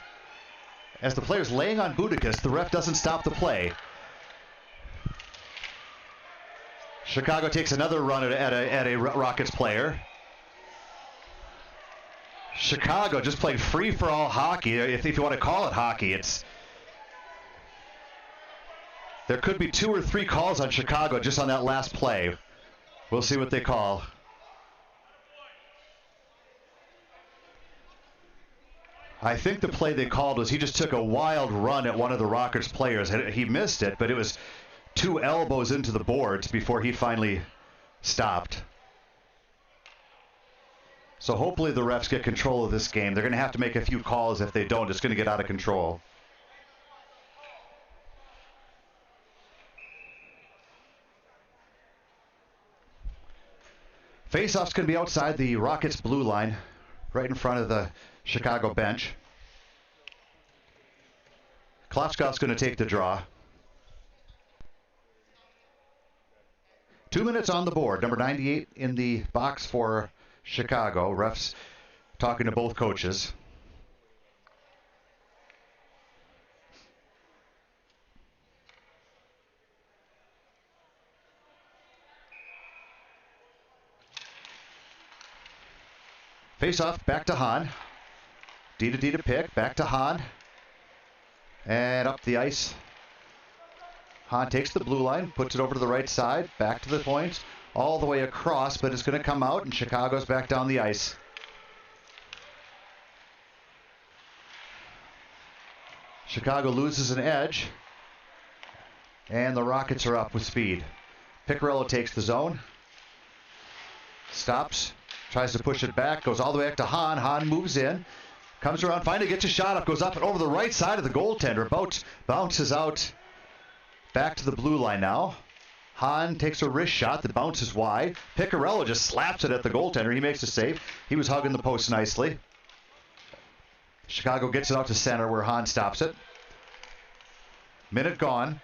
As the player's laying on Budakis, the ref doesn't stop the play. Chicago takes another run at a Rockets player. Chicago just played free-for-all hockey, if you want to call it hockey. There could be 2 or 3 calls on Chicago just on that last play. We'll see what they call. I think the play they called was he just took a wild run at one of the Rockets players. He missed it, but it was 2 elbows into the boards before he finally stopped. So hopefully the refs get control of this game. They're going to have to make a few calls. If they don't, it's going to get out of control. Faceoff's going to be outside the Rockets blue line, right in front of the Chicago bench. Klopskov's going to take the draw. 2 minutes on the board. Number 98 in the box for Chicago. Refs talking to both coaches. Face off, back to Hahn. D to D to Pick, back to Hahn. And up the ice. Hahn takes the blue line, puts it over to the right side, back to the point, all the way across, but it's going to come out, and Chicago's back down the ice. Chicago loses an edge, and the Rockets are up with speed. Piccarello takes the zone, stops, tries to push it back, goes all the way back to Hahn. Hahn moves in, comes around, finally gets a shot up, goes up and over the right side of the goaltender, bounces out back to the blue line now. Hahn takes a wrist shot that bounces wide. Piccarello just slaps it at the goaltender. He makes a save. He was hugging the post nicely. Chicago gets it out to center where Hahn stops it. Minute gone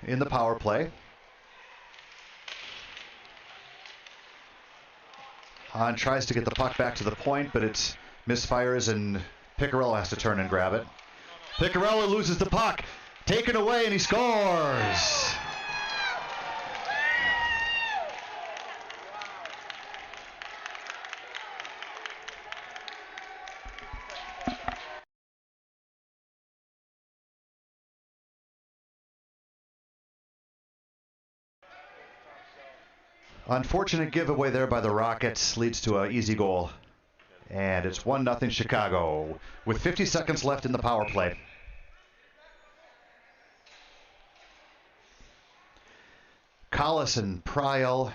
in the power play. Hahn tries to get the puck back to the point, but it's misfires and Piccarello has to turn and grab it. Piccarello loses the puck. Taken away and he scores. Unfortunate giveaway there by the Rockets leads to an easy goal. And it's 1-0 Chicago with 50 seconds left in the power play. Collison, Pryal,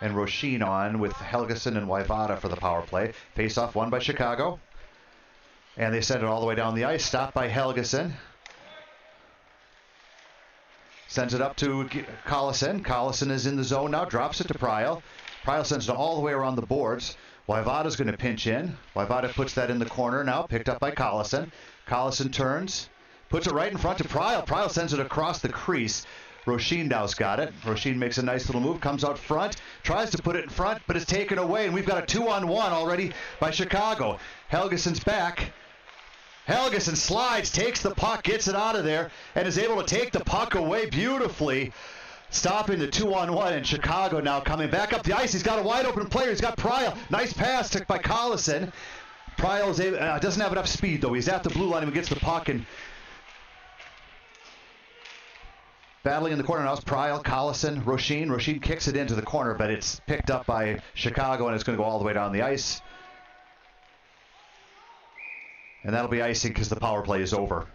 and Rochine on with Helgeson and Wyvada for the power play. Face-off won by Chicago. And they send it all the way down the ice. Stopped by Helgeson. Sends it up to Collison. Collison is in the zone now. Drops it to Pryal. Pryal sends it all the way around the boards. Wyvada's going to pinch in. Wyvada puts that in the corner now. Picked up by Collison. Collison turns. Puts it right in front to Pryal. Pryal sends it across the crease. Roisin now's got it. Roisin makes a nice little move, comes out front, tries to put it in front, but it's taken away, and we've got a 2-on-1 already by Chicago. Helgeson's back. Helgeson slides, takes the puck, gets it out of there, and is able to take the puck away beautifully, stopping the 2-on-1, and Chicago now coming back up the ice. He's got a wide open player. He's got Prial. Nice pass took by Collison. Prial doesn't have enough speed, though. He's at the blue line and gets the puck, and battling in the corner now is Prial, Collison, Roisin. Roisin kicks it into the corner, but it's picked up by Chicago, and it's going to go all the way down the ice. And that'll be icing because the power play is over.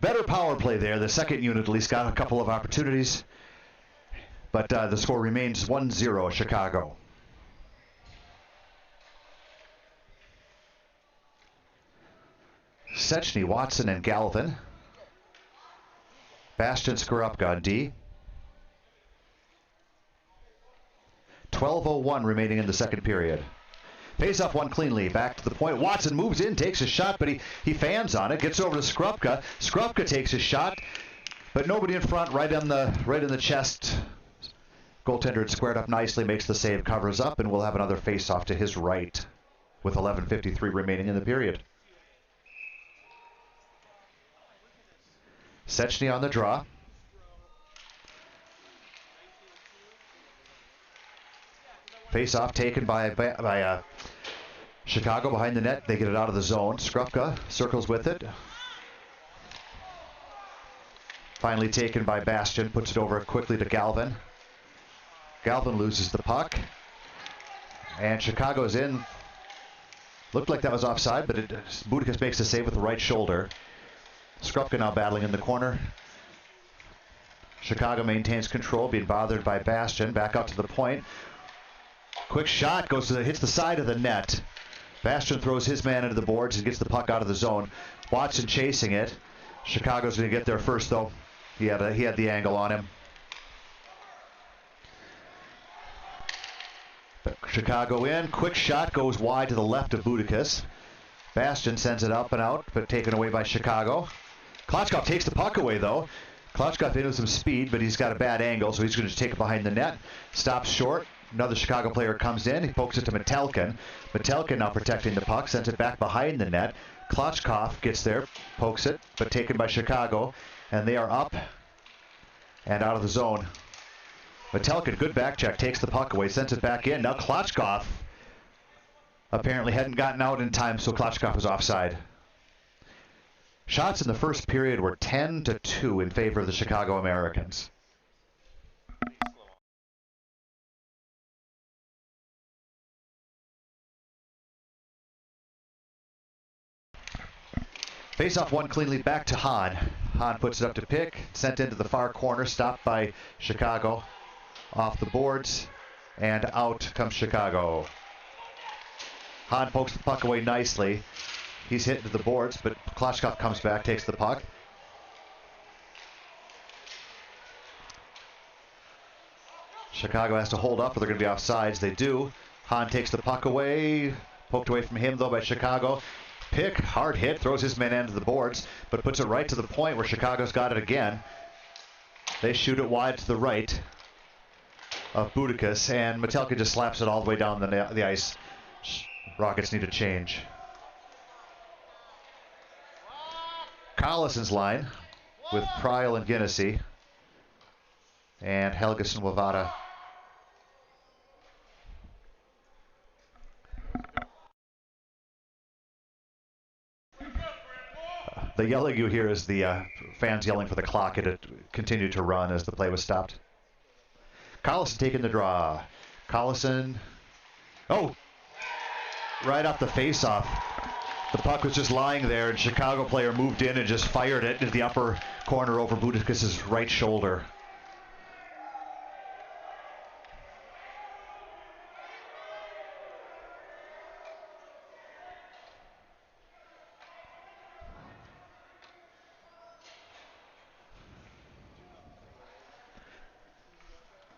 Better power play there. The second unit at least got a couple of opportunities. But the score remains 1-0 Chicago. Sechny, Watson, and Galvin. Bastian, Skorupka on D. 12:01 remaining in the second period. Face off one cleanly, back to the point. Watson moves in, takes a shot, but he fans on it, gets over to Skorupka. Skorupka takes a shot, but nobody in front, right in the chest. Goaltender had squared up nicely, makes the save, covers up, and we'll have another face off to his right with 11:53 remaining in the period. Sechny on the draw. Face-off taken by Chicago behind the net. They get it out of the zone. Skorupka circles with it. Finally taken by Bastian. Puts it over quickly to Galvin. Galvin loses the puck. And Chicago's in. Looked like that was offside, but Budakis makes the save with the right shoulder. Skorupka now battling in the corner. Chicago maintains control, being bothered by Bastian. Back out to the point. Quick shot hits the side of the net. Bastian throws his man into the boards and gets the puck out of the zone. Watson chasing it. Chicago's going to get there first, though. He had the angle on him. But Chicago in. Quick shot goes wide to the left of Budakis. Bastian sends it up and out, but taken away by Chicago. Klotchkov takes the puck away, though. Klotchkov in with some speed, but he's got a bad angle, so he's going to take it behind the net. Stops short. Another Chicago player comes in. He pokes it to Metelkin. Metelkin now protecting the puck. Sends it back behind the net. Klotchkov gets there. Pokes it, but taken by Chicago. And they are up and out of the zone. Metelkin, good back check. Takes the puck away. Sends it back in. Now Klotchkov apparently hadn't gotten out in time, so Klotchkov is offside. Shots in the first period were 10-2 in favor of the Chicago Americans. Face off one cleanly back to Hahn. Hahn puts it up to Pick, sent into the far corner, stopped by Chicago. Off the boards, and out comes Chicago. Hahn pokes the puck away nicely. He's hit into the boards, but Klotchkov comes back, takes the puck. Chicago has to hold up or they're going to be offsides. They do. Hahn takes the puck away. Poked away from him, though, by Chicago. Pick, hard hit, throws his man into the boards, but puts it right to the point where Chicago's got it again. They shoot it wide to the right of Budakis, and Metelkin just slaps it all the way down the ice. Rockets need a change. Collison's line with Prial and Guinnessy, and Helgeson, Wavata. The yelling you hear is the fans yelling for the clock. It had continued to run as the play was stopped. Collison taking the draw. Collison. Oh! Right off the face-off. The puck was just lying there, and Chicago player moved in and just fired it into the upper corner over Budakis' right shoulder.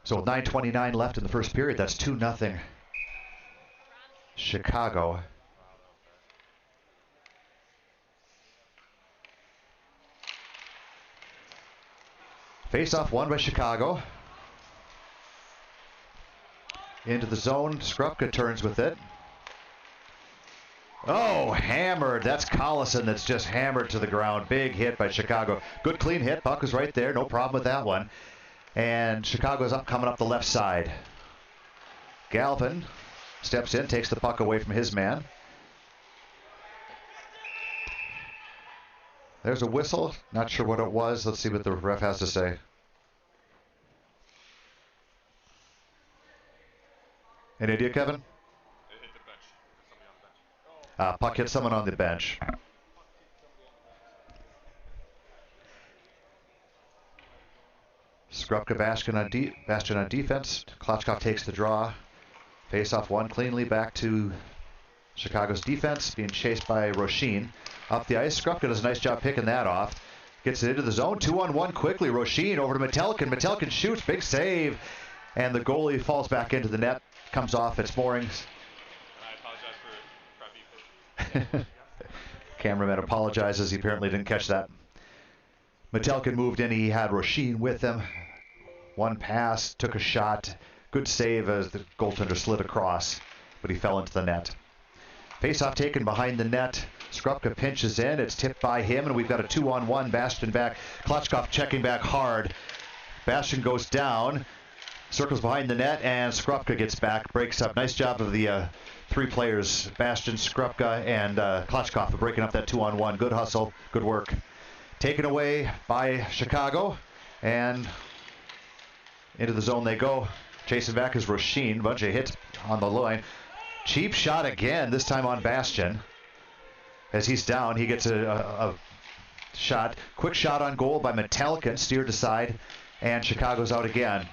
So with 9:29 left in the first period, that's 2-0 Chicago. Face-off won by Chicago. Into the zone, Skrupka turns with it. Oh, hammered. That's Collison that's just hammered to the ground. Big hit by Chicago. Good clean hit. Puck was right there. No problem with that one. And Chicago's coming up the left side. Galvin steps in, takes the puck away from his man. There's a whistle. Not sure what it was. Let's see what the ref has to say. Any idea, Kevin? It hit the bench. Somebody on the bench. Puck hit someone on the bench. Skrupka Bastion on defense. Klotchkov takes the draw. Face-off won cleanly back to Chicago's defense, being chased by Roshin. Up the ice, Skrupka does a nice job picking that off. Gets it into the zone, 2-on-1 quickly. Roshin over to Metelkin. Metelkin shoots, big save. And the goalie falls back into the net, comes off its moorings. I apologize for crappy. Cameraman apologizes, he apparently didn't catch that. Metelkin moved in, he had Roshin with him. One pass, took a shot. Good save as the goaltender slid across, but he fell into the net. Face-off taken behind the net. Skrupka pinches in. It's tipped by him, and we've got a 2-on-1. Bastion back. Klotchkov checking back hard. Bastion goes down. Circles behind the net, and Skrupka gets back. Breaks up. Nice job of the three players, Bastion, Skrupka, and Klotchkov, for breaking up that 2-on-1. Good hustle. Good work. Taken away by Chicago, and into the zone they go. Chasing back is Roshin. Bunch of hits on the line. Cheap shot again, this time on Bastion. As he's down, he gets a shot. Quick shot on goal by Metelkin, steered aside, and Chicago's out again.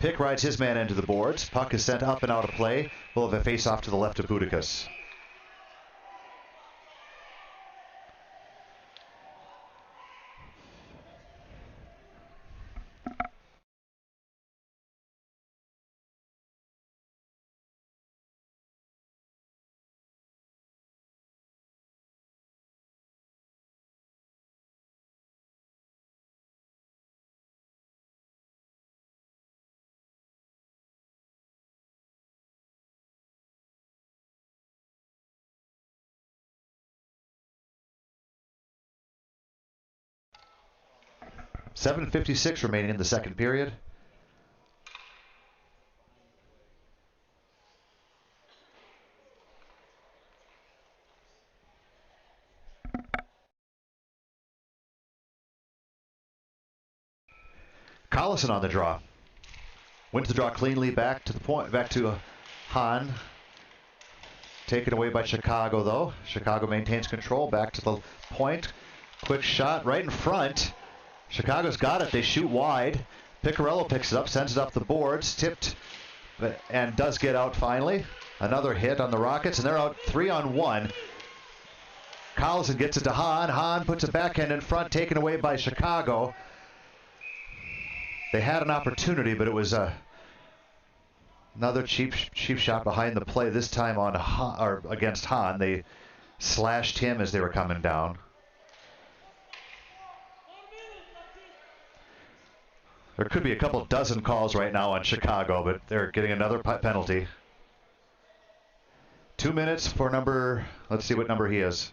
Pick rides his man into the boards. Puck is sent up and out of play. We'll have a face-off to the left of Budikas. .7:56 remaining in the second period. Collison on the draw. Wins the draw cleanly back to the point, back to Hahn. Taken away by Chicago though. Chicago maintains control back to the point. Quick shot right in front. Chicago's got it. They shoot wide. Piccarello picks it up, sends it up the boards, tipped, and does get out finally. Another hit on the Rockets, and they're out 3-on-1. Collison gets it to Hahn. Hahn puts a backhand in front, taken away by Chicago. They had an opportunity, but it was another cheap shot behind the play. This time on against Hahn. They slashed him as they were coming down. There could be a couple dozen calls right now on Chicago, but they're getting another penalty. 2 minutes for number, let's see what number he is.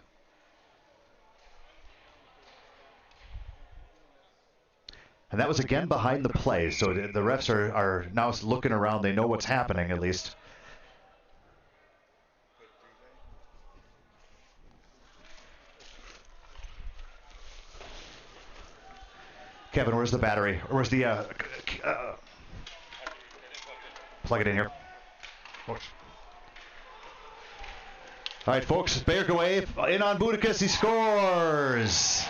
And that was again behind the play, so the refs are now looking around. They know what's happening at least. Kevin, where's the battery? Where's the plug it in here. All right, folks, Bakerway in on Budikas. He scores.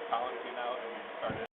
Colin came out and we started.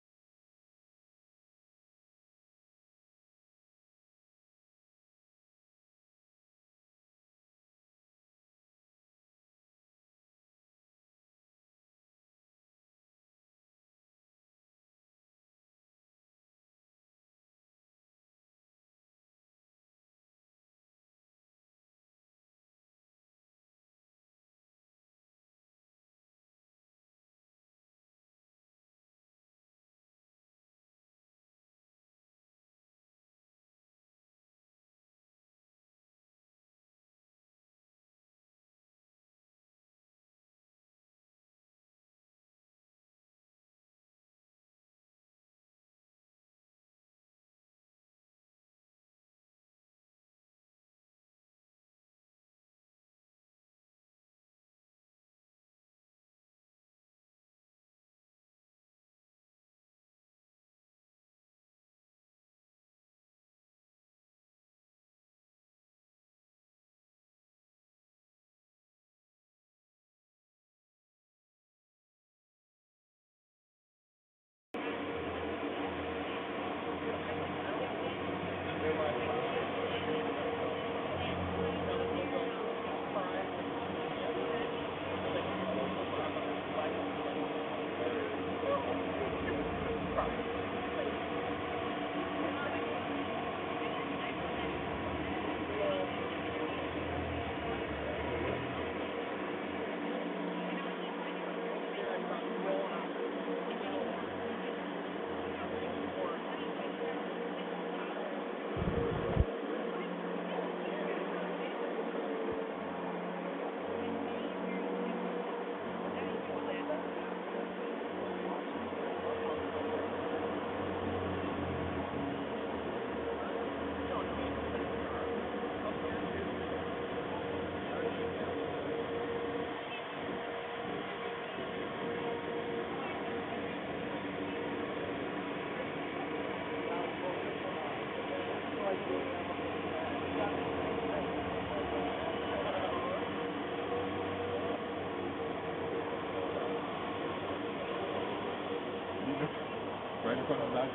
Right in front of his eyes.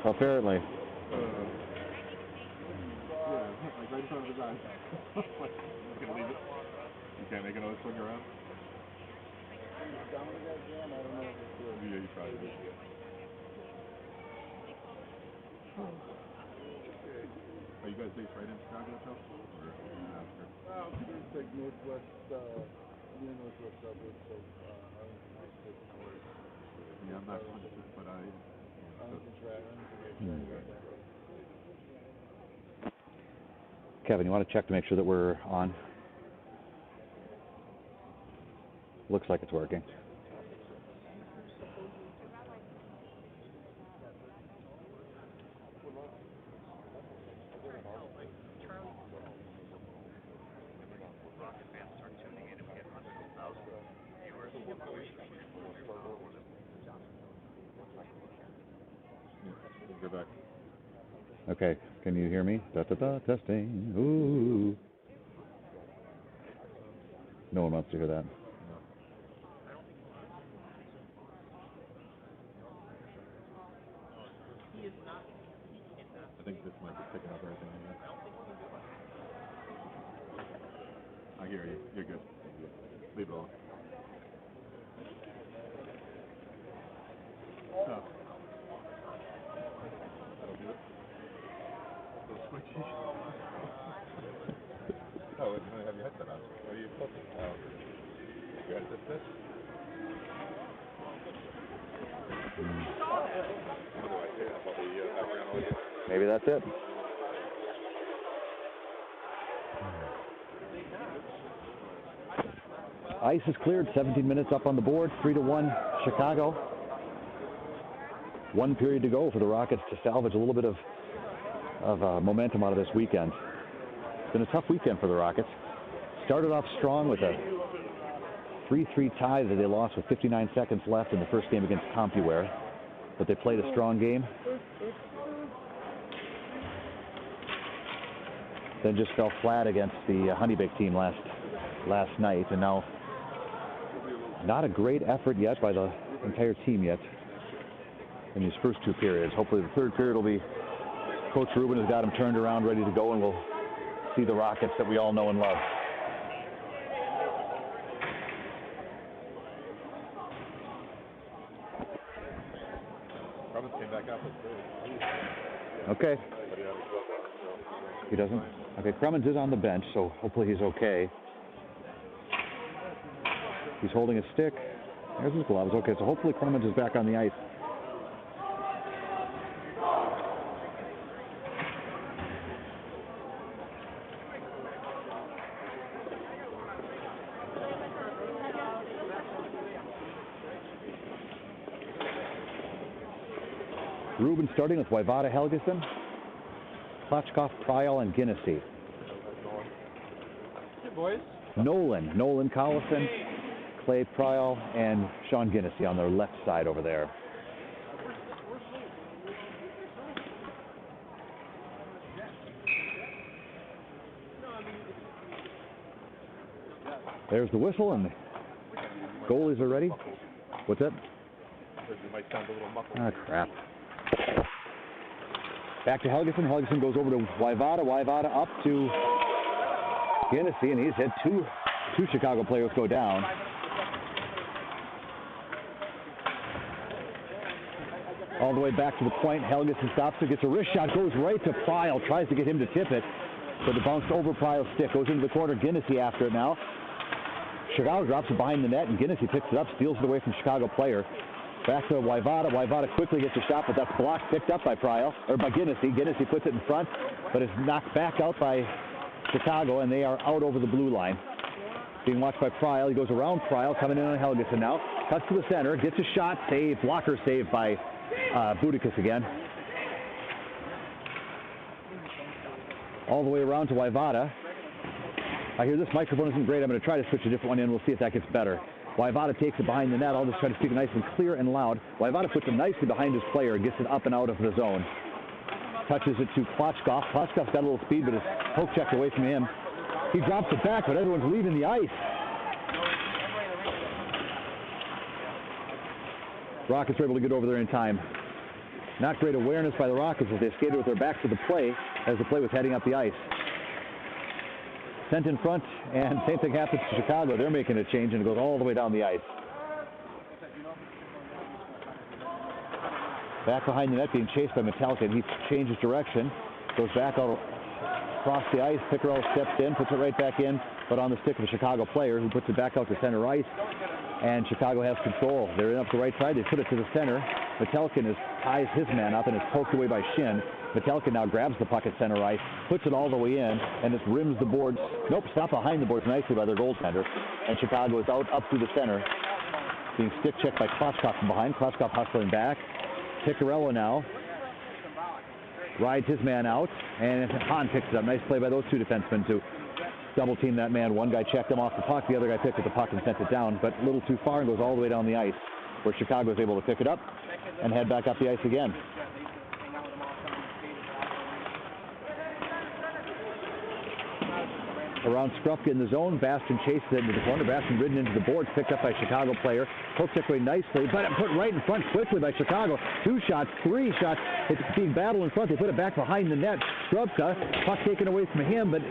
Apparently. Yeah, like right in front of his eyes. You gonna leave it? You can't make another swing around? Yeah, you probably did. Are you guys based right in Chicago yourself? Or after? It's like northwest, near northwest suburbs, so Yeah, I'm not 100%, but I... Kevin, you want to check to make sure that we're on? Looks like it's working. Go back. Okay, can you hear me? Da-da-da, testing. Ooh. No one wants to hear that. I think this might be picking up everything I hear. I hear you. You're good. Leave it alone. Oh. That'll do it. Those switches. Oh, you don't have your headset on. What are you focusing on? Oh. Your headset this? What do I say? About the Maybe that's it. Ice is cleared, 17 minutes up on the board, 3-1 Chicago. 1 period to go for the Rockets to salvage a little bit of momentum out of this weekend. It's been a tough weekend for the Rockets. Started off strong with a 3-3 tie that they lost with 59 seconds left in the first game against CompuWare, but they played a strong game. Then just fell flat against the Honeybake team last night, and now Not a great effort yet by the entire team yet in these first two periods. Hopefully the third period will be Coach Rubin has got him turned around, ready to go, and we'll see the Rockets that we all know and love. Came back up. Okay. He doesn't? Okay, Crummins is on the bench, so hopefully he's okay. He's holding a stick. There's his gloves. Okay, so hopefully Crummins is back on the ice. Rubin starting with Wyvada, Helgeson, Klotchkov, Pryal, and Ginnessy. Hey, boys. Nolan, Collison, Clay Pryal, and Sean Ginnessy on their left side over there. There's the whistle, and the goalies are ready. What's that? Ah, crap. Back to Helgeson. Helgeson goes over to Wyvada. Wyvada up to Ginnessy, and he's had two Chicago players go down. All the way back to the point. Helgeson stops it, gets a wrist shot, goes right to Pryal, tries to get him to tip it, but it bounced over Pryal's stick, goes into the corner. Ginnessy after it now. Chicago drops it behind the net, and Ginnessy picks it up, steals it away from Chicago player. Back to Wyvada. Wyvada quickly gets a shot, but that's blocked, picked up by Pryal, or by Ginnessy. Ginnessy puts it in front, but it's knocked back out by Chicago, and they are out over the blue line. Being watched by Pryal. He goes around Pryal, coming in on Helgeson now. Cuts to the center, gets a shot, save, blocker save by Budakis again. All the way around to Wyvada. I hear this microphone isn't great. I'm going to try to switch a different one in. We'll see if that gets better. Wyvada takes it behind the net. I'll just try to speak nice and clear and loud. Wyvada puts it nicely behind his player, gets it up and out of the zone. Touches it to Klotchkov. Klotchkov's got a little speed, but it's poke checked away from him. He drops it back, but everyone's leaving the ice. Rockets are able to get over there in time. Not great awareness by the Rockets as they skated with their backs to the play as the play was heading up the ice. Sent in front, and same thing happens to Chicago. They're making a change, and it goes all the way down the ice. Back behind the net, being chased by Metallica. He changes direction, goes back out across the ice. Pickerel steps in, puts it right back in, but on the stick of a Chicago player who puts it back out to center ice, and Chicago has control. They're in up the right side. They put it to the center. Metallica ties his man up, and is poked away by Shin. Metallica now grabs the puck at center ice, puts it all the way in, and it rims the boards. Nope, stopped behind the boards nicely by their goaltender. And Chicago is out up through the center. Being stick checked by Klotchkov from behind. Klotchkov hustling back. Piccarello now rides his man out, and Hahn picks it up. Nice play by those two defensemen to double team that man. One guy checked him off the puck, the other guy picked up the puck and sent it down, but a little too far and goes all the way down the ice, where Chicago is able to pick it up and head back up the ice again. Around Skrupka in the zone, Bastion chases it into the corner. Bastion ridden into the boards, picked up by Chicago player. Poked it away nicely, but put right in front quickly by Chicago. 2 shots, 3 shots. It's being battled in front. They put it back behind the net. Skrupka, puck taken away from him, but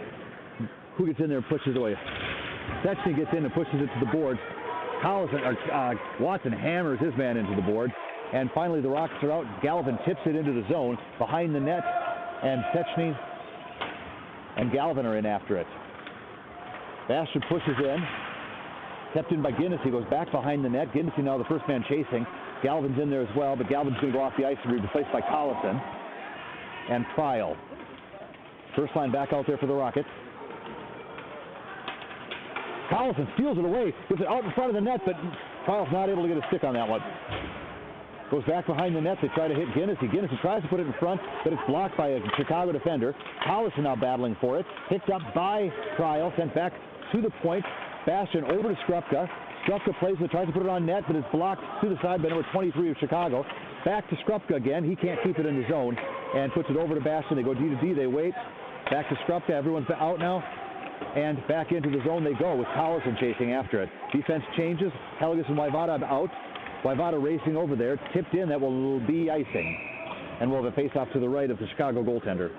who gets in there and pushes it away? Sechny gets in and pushes it to the boards. Watson hammers his man into the board. And finally the Rockets are out. Galvin tips it into the zone behind the net, and Sechny and Galvin are in after it. Bastion pushes in, kept in by Ginnessy, goes back behind the net. Ginnessy now the first man chasing. Galvin's in there as well, but Galvin's going to go off the ice and be replaced by Collison and Pryal. First line back out there for the Rockets. Collison steals it away, gets it out in front of the net, but Pryal's not able to get a stick on that one. Goes back behind the net. They try to hit Ginnessy. Ginnessy tries to put it in front, but it's blocked by a Chicago defender. Collison now battling for it. Picked up by Pryal, sent back to the point. Bastion over to Skrupka. Skrupka plays it, tries to put it on net, but it's blocked to the side by number 23 of Chicago. Back to Skrupka again. He can't keep it in the zone and puts it over to Bastion. They go D to D. They wait. Back to Skrupka. Everyone's out now. And back into the zone they go with Collison chasing after it. Defense changes. Helgas and Wajvada out. Wajvada racing over there. Tipped in. That will be icing. And we'll have a face-off to the right of the Chicago goaltender.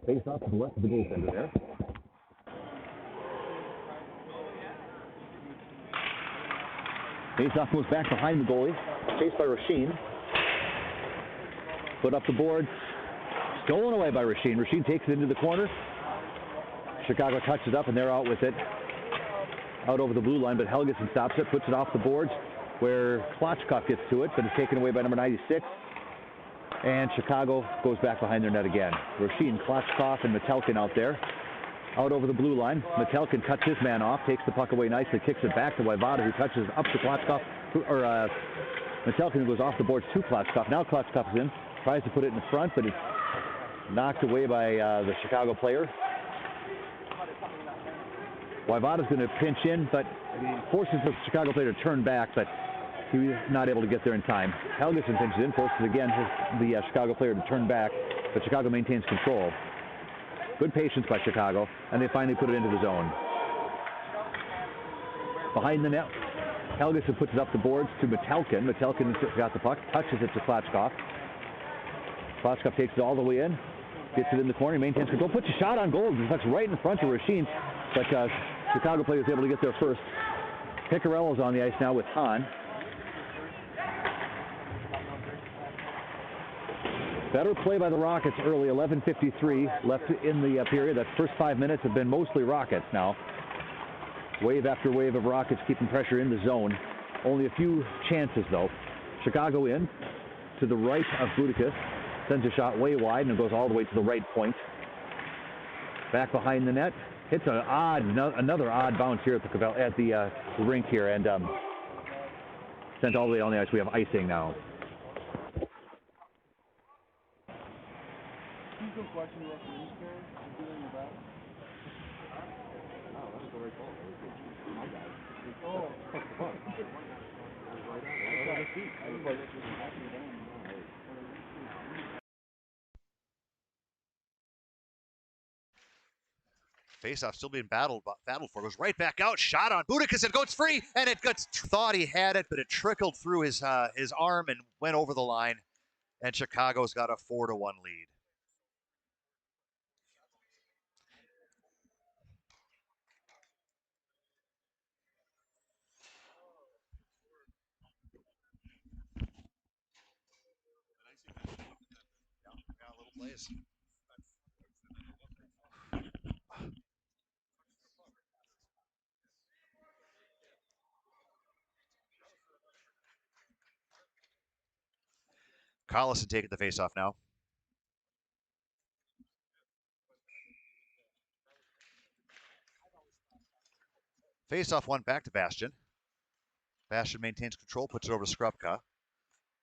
Face-off to the left of the goaltender there. Face-off goes back behind the goalie. Chased by Rasheen. Put up the board. Stolen away by Rasheen. Rasheen takes it into the corner. Chicago touches it up and they're out with it. Out over the blue line, but Helgeson stops it, puts it off the boards where Klotchkov gets to it, but it's taken away by number 96. And Chicago goes back behind their net again. Rasheen, Klotchkov, and Metelkin out there. Out over the blue line. Metelkin cuts his man off, takes the puck away nicely, kicks it back to Wajvada, who touches up to Klotchkov, or Metelkin goes off the boards to Klotchkov. Now Klotchkov is in, tries to put it in front, but it's knocked away by the Chicago player. Wajvada's going to pinch in, but he forces the Chicago player to turn back, but he was not able to get there in time. Helgeson pinches in, forces again the Chicago player to turn back, but Chicago maintains control. Good patience by Chicago, and they finally put it into the zone. Behind the net, Helgeson puts it up the boards to Metelkin. Metelkin got the puck, touches it to Klotchkov. Klotchkov takes it all the way in, gets it in the corner, maintains control, puts a shot on goal. That's right in front of Rasheen, but Chicago player is able to get there first. Piccarello's on the ice now with Hahn. Better play by the Rockets early, 11:53 left in the period. That first 5 minutes have been mostly Rockets now. Wave after wave of Rockets keeping pressure in the zone. Only a few chances though. Chicago in to the right of Budakis. Sends a shot way wide and it goes all the way to the right point. Back behind the net. Hits another odd bounce here at the rink here and sent all the way on the ice. We have icing now. Faceoff still being battled for. Goes right back out. Shot on Budakis. It goes free, and it gets. Thought he had it, but it trickled through his arm and went over the line. And Chicago's got a 4-1 lead. Yeah, little plays. Collison taking the faceoff now. Faceoff one back to Bastian. Bastian maintains control, puts it over to Skrupka.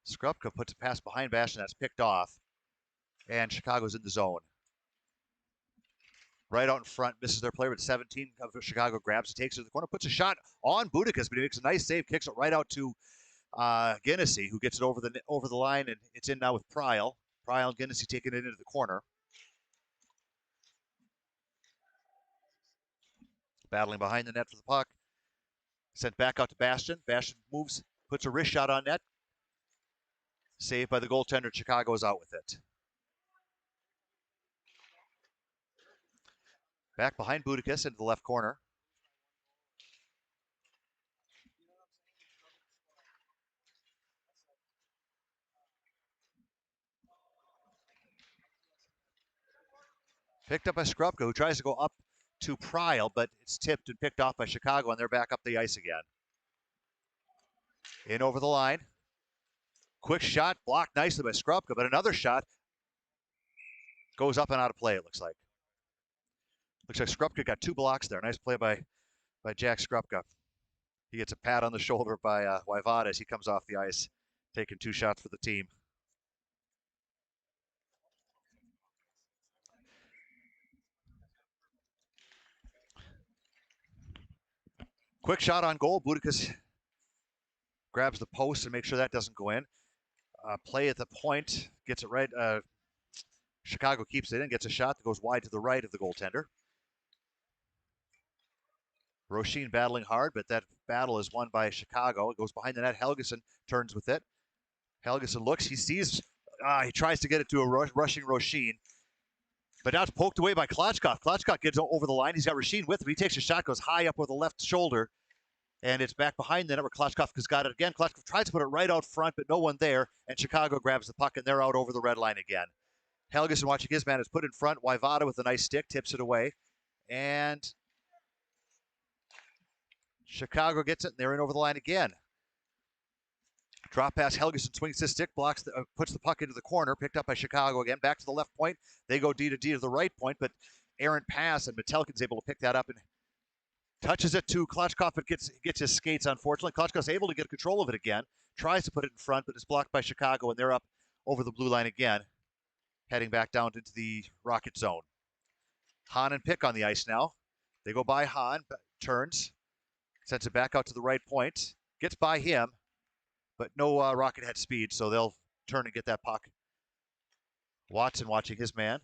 Skrupka puts a pass behind Bastian that's picked off. And Chicago's in the zone. Right out in front, misses their player, but 17 of Chicago grabs, takes it to the corner, puts a shot on Budakis, but he makes a nice save, kicks it right out to Guinnessy, who gets it over the line, and it's in now with Pryal. Pryal and Guinnessy taking it into the corner. Battling behind the net for the puck. Sent back out to Bastian. Bastian moves, puts a wrist shot on net. Saved by the goaltender. Chicago is out with it. Back behind Budakis into the left corner. Picked up by Skrupka, who tries to go up to Pryal, but it's tipped and picked off by Chicago, and they're back up the ice again. In over the line. Quick shot, blocked nicely by Skrupka, but another shot goes up and out of play, it looks like. Looks like Skrupka got 2 blocks there. Nice play by Jack Skrupka. He gets a pat on the shoulder by Wajvada as he comes off the ice, taking 2 shots for the team. Quick shot on goal. Budicus grabs the post and makes sure that doesn't go in. Play at the point, gets it right. Chicago keeps it in, gets a shot that goes wide to the right of the goaltender. Roisin battling hard, but that battle is won by Chicago. It goes behind the net. Helgeson turns with it. Helgeson looks. He sees. He tries to get it to a rushing Roisin. But now it's poked away by Klotchkov. Klotchkov gets over the line. He's got Roisin with him. He takes a shot, goes high up with the left shoulder. And it's back behind the net where Klotchkov has got it again. Klotchkov tries to put it right out front, but no one there. And Chicago grabs the puck, and they're out over the red line again. Helgeson, watching his man, is put in front. Waivada with a nice stick, tips it away. And Chicago gets it, and they're in over the line again. Drop pass, Helgeson swings his stick, blocks, puts the puck into the corner, picked up by Chicago again. Back to the left point. They go D to the right point, but errant pass, and Metelkin's able to pick that up and touches it to Klotchkov, but gets his skates, unfortunately. Klotchkov's able to get control of it again, tries to put it in front, but it's blocked by Chicago, and they're up over the blue line again, heading back down into the Rocket zone. Hahn and Pick on the ice now. They go by Hahn, turns, sends it back out to the right point, gets by him, but no Rocket had speed, so they'll turn and get that puck. Watson watching his man.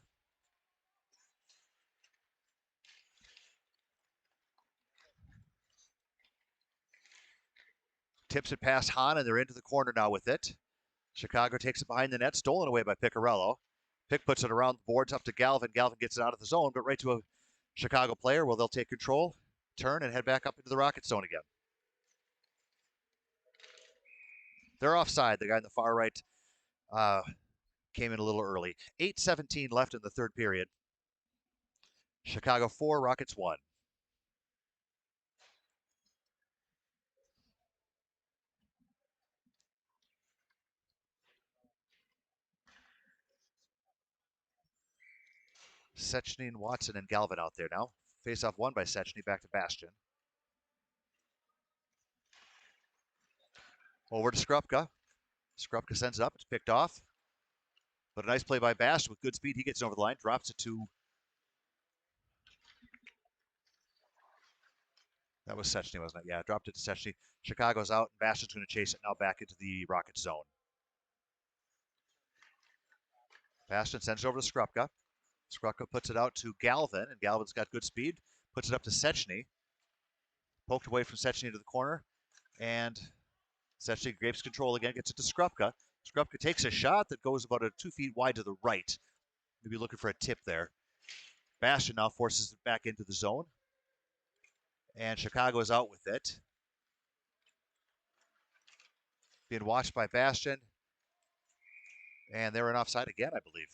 Tips it past Hahn, and they're into the corner now with it. Chicago takes it behind the net, stolen away by Piccarello. Pick puts it around the boards up to Galvin. Galvin gets it out of the zone, but right to a Chicago player. Well, they'll take control, turn, and head back up into the Rocket zone again. They're offside. The guy in the far right came in a little early. 8:17 left in the third period. Chicago 4, Rockets 1. Sechny and Watson and Galvin out there now. Face-off won by Sechny, back to Bastian. Over to Skrupka. Skrupka sends it up. It's picked off. But a nice play by Bastian with good speed. He gets over the line, drops it to... That was Sechny, wasn't it? Yeah, dropped it to Sechny. Chicago's out, and Bastian's going to chase it now back into the Rocket zone. Bastian sends it over to Skrupka. Skrupka puts it out to Galvin, and Galvin's got good speed. Puts it up to Sechny. Poked away from Sechny into the corner, and Sechny grabs control again, gets it to Skrupka. Skrupka takes a shot that goes about 2 feet wide to the right. Maybe looking for a tip there. Bastian now forces it back into the zone, and Chicago is out with it. Being watched by Bastian, and they're in offside again, I believe.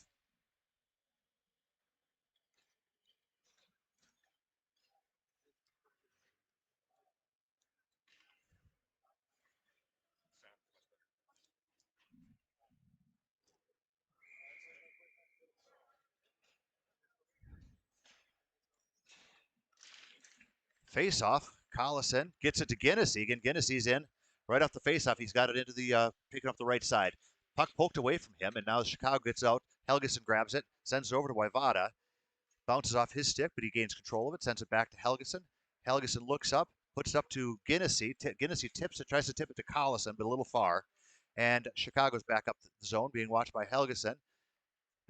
Face-off, Collison gets it to Guinnessy. Again, Guinnessy's in right off the face-off. He's got it into the, picking up the right side. Puck poked away from him, and now Chicago gets out. Helgeson grabs it, sends it over to Waivada. Bounces off his stick, but he gains control of it, sends it back to Helgeson. Helgeson looks up, puts it up to Guinnessy. Guinnessy tips it, tries to tip it to Collison, but a little far. And Chicago's back up the zone, being watched by Helgeson.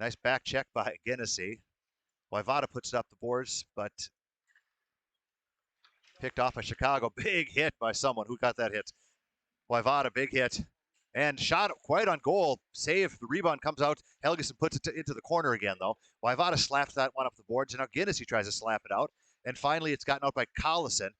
Nice back check by Guinnessy. Waivada puts it up the boards, but picked off by Chicago. Big hit by someone. Who got that hit? Waivada, big hit. And shot quite on goal. Save. The rebound comes out. Helgeson puts it into the corner again, though. Waivada slaps that one up the boards, and now Guinnessy tries to slap it out. And finally, it's gotten out by Collison,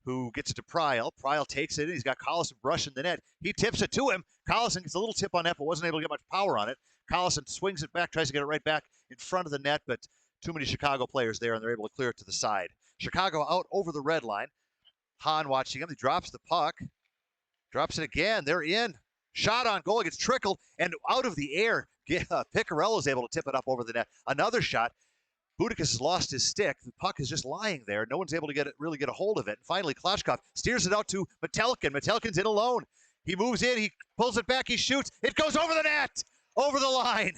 who gets it to Prial. Prial takes it in. He's got Collison brushing the net. He tips it to him. Collison gets a little tip on net, but wasn't able to get much power on it. Collison swings it back, tries to get it right back in front of the net, but too many Chicago players there, and they're able to clear it to the side. Chicago out over the red line. Hahn watching him. He drops the puck. Drops it again. They're in. Shot on goal. It gets trickled, and out of the air, Piccarello is able to tip it up over the net. Another shot. Budicus has lost his stick. The puck is just lying there. No one's able to really get a hold of it. And finally, Klotchkov steers it out to Metelkin. Metelkin's in alone. He moves in. He pulls it back. He shoots. It goes over the net. Over the line.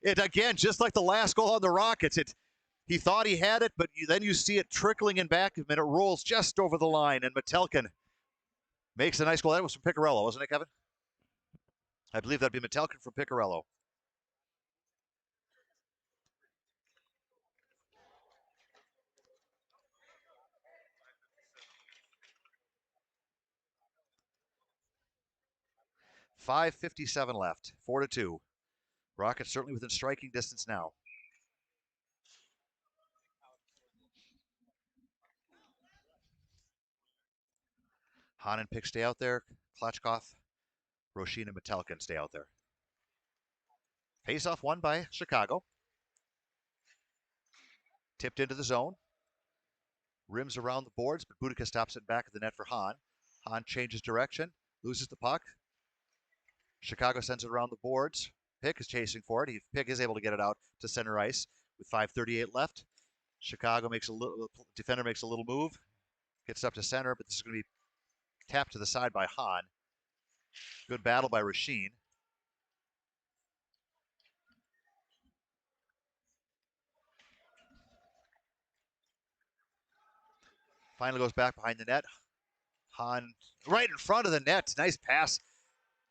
It, again, just like the last goal on the Rockets, He thought he had it, but then you see it trickling in back of him, and it rolls just over the line, and Metelkin makes a nice goal. That was from Picarello, wasn't it, Kevin? I believe that'd be Metelkin from Picarello. .557 left, 4-2. Rockets certainly within striking distance now. Hahn and Pick stay out there. Klachkov, Roshin, and Metelkin stay out there. Face-off won by Chicago. Tipped into the zone. Rims around the boards, but Boudica stops it back of the net for Hahn. Hahn changes direction, loses the puck. Chicago sends it around the boards. Pick is chasing for it. Pick is able to get it out to center ice with 5:38 left. Chicago makes a little, defender makes a little move, gets up to center, but this is going to be tapped to the side by Hahn. Good battle by Roshin. Finally goes back behind the net. Hahn right in front of the net. Nice pass.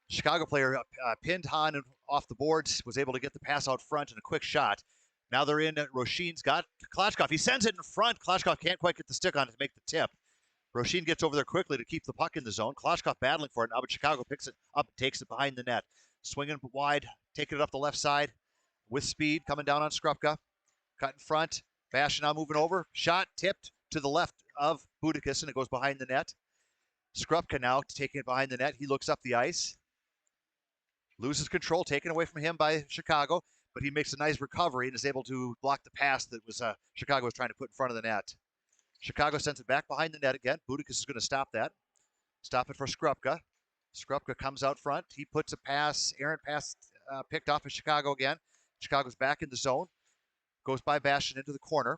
Chicago player pinned Hahn off the boards, was able to get the pass out front and a quick shot. Now they're in. Roshin's got Klachkov. He sends it in front. Klachkov can't quite get the stick on it to make the tip. Roshin gets over there quickly to keep the puck in the zone. Klachkov battling for it now, but Chicago picks it up and takes it behind the net. Swinging wide, taking it up the left side with speed, coming down on Skrupka. Cut in front. Bastian now moving over. Shot tipped to the left of Budakis, and it goes behind the net. Skrupka now taking it behind the net. He looks up the ice. Loses control, taken away from him by Chicago, but he makes a nice recovery and is able to block the pass that was Chicago was trying to put in front of the net. Chicago sends it back behind the net again. Budakis is going to stop that. Stop it for Skrupka. Skrupka comes out front. He puts a pass, errant pass picked off of Chicago again. Chicago's back in the zone. Goes by Bastian into the corner.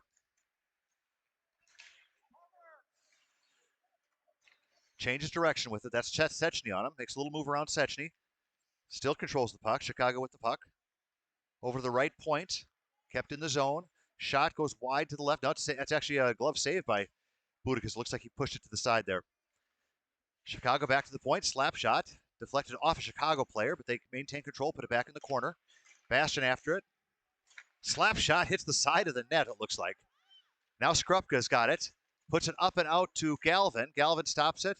Changes direction with it. That's Sechny on him. Makes a little move around Sechny. Still controls the puck. Chicago with the puck. Over the right point. Kept in the zone. Shot goes wide to the left. No, that's actually a glove save by Budakis. Looks like he pushed it to the side there. Chicago back to the point. Slap shot. Deflected off a Chicago player, but they maintain control. Put it back in the corner. Bastian after it. Slap shot hits the side of the net, it looks like. Now Skrupka's got it. Puts it up and out to Galvin. Galvin stops it.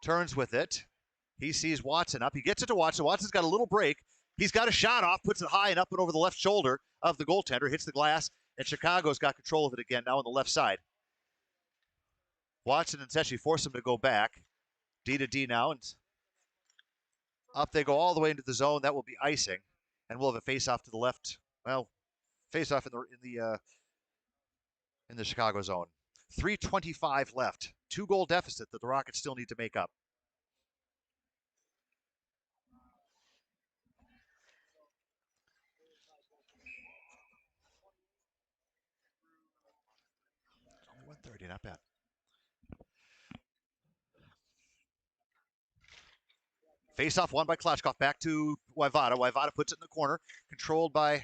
Turns with it. He sees Watson up. He gets it to Watson. Watson's got a little break. He's got a shot off. Puts it high and up and over the left shoulder of the goaltender. Hits the glass. And Chicago's got control of it again now on the left side. Watson and Sechny force him to go back. D to D now. And up they go all the way into the zone. That will be icing. And we'll have a face-off to the left. Well, face-off in the Chicago zone. 3:25 left. 2-goal deficit that the Rockets still need to make up. Only 130, not bad. Face-off won by Klachkov. Back to Wajvada. Wajvada puts it in the corner. Controlled by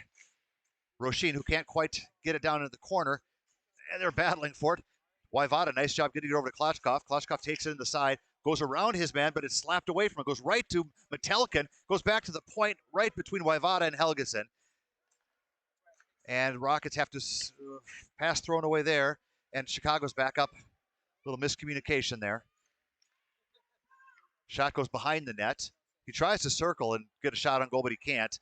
Roshin, who can't quite get it down into the corner. And they're battling for it. Wajvada, nice job getting it over to Klachkov. Klachkov takes it in the side, goes around his man, but it's slapped away from him. Goes right to Metelkin, goes back to the point right between Wajvada and Helgeson. And Rockets have to pass thrown away there, and Chicago's back up. A little miscommunication there. Shot goes behind the net. He tries to circle and get a shot on goal, but he can't.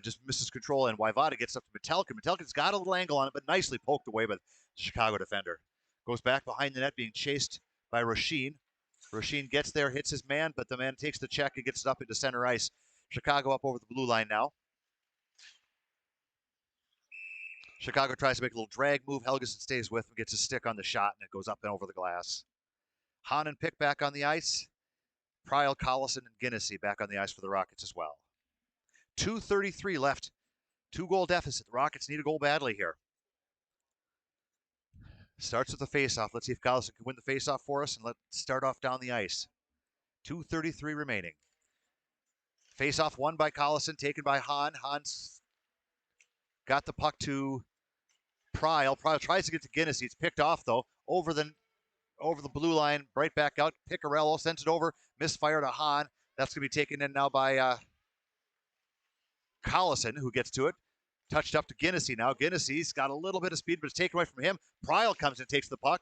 Just misses control, and Wajvada gets up to Metelkin. Metelkin's got a little angle on it, but nicely poked away by the Chicago defender. Goes back behind the net, being chased by Roshin. Roshin gets there, hits his man, but the man takes the check and gets it up into center ice. Chicago up over the blue line now. Chicago tries to make a little drag move. Helgeson stays with him, gets his stick on the shot, and it goes up and over the glass. Hahn and Pick back on the ice. Prial, Collison, and Guinnessy back on the ice for the Rockets as well. 2:33 left. 2-goal deficit. The Rockets need a goal badly here. Starts with the faceoff. Let's see if Collison can win the faceoff for us, and let's start off down the ice. 2:33 remaining. Faceoff won by Collison, taken by Hahn. Hahn's got the puck to Pryle tries to get to Guinness. He's picked off though over the blue line, right back out. Picarello sends it over, misfire to Hahn. That's going to be taken in now by Collison, who gets to it. Touched up to Guinnessy now. Guinnessy's got a little bit of speed, but it's taken away from him. Pryle comes and takes the puck.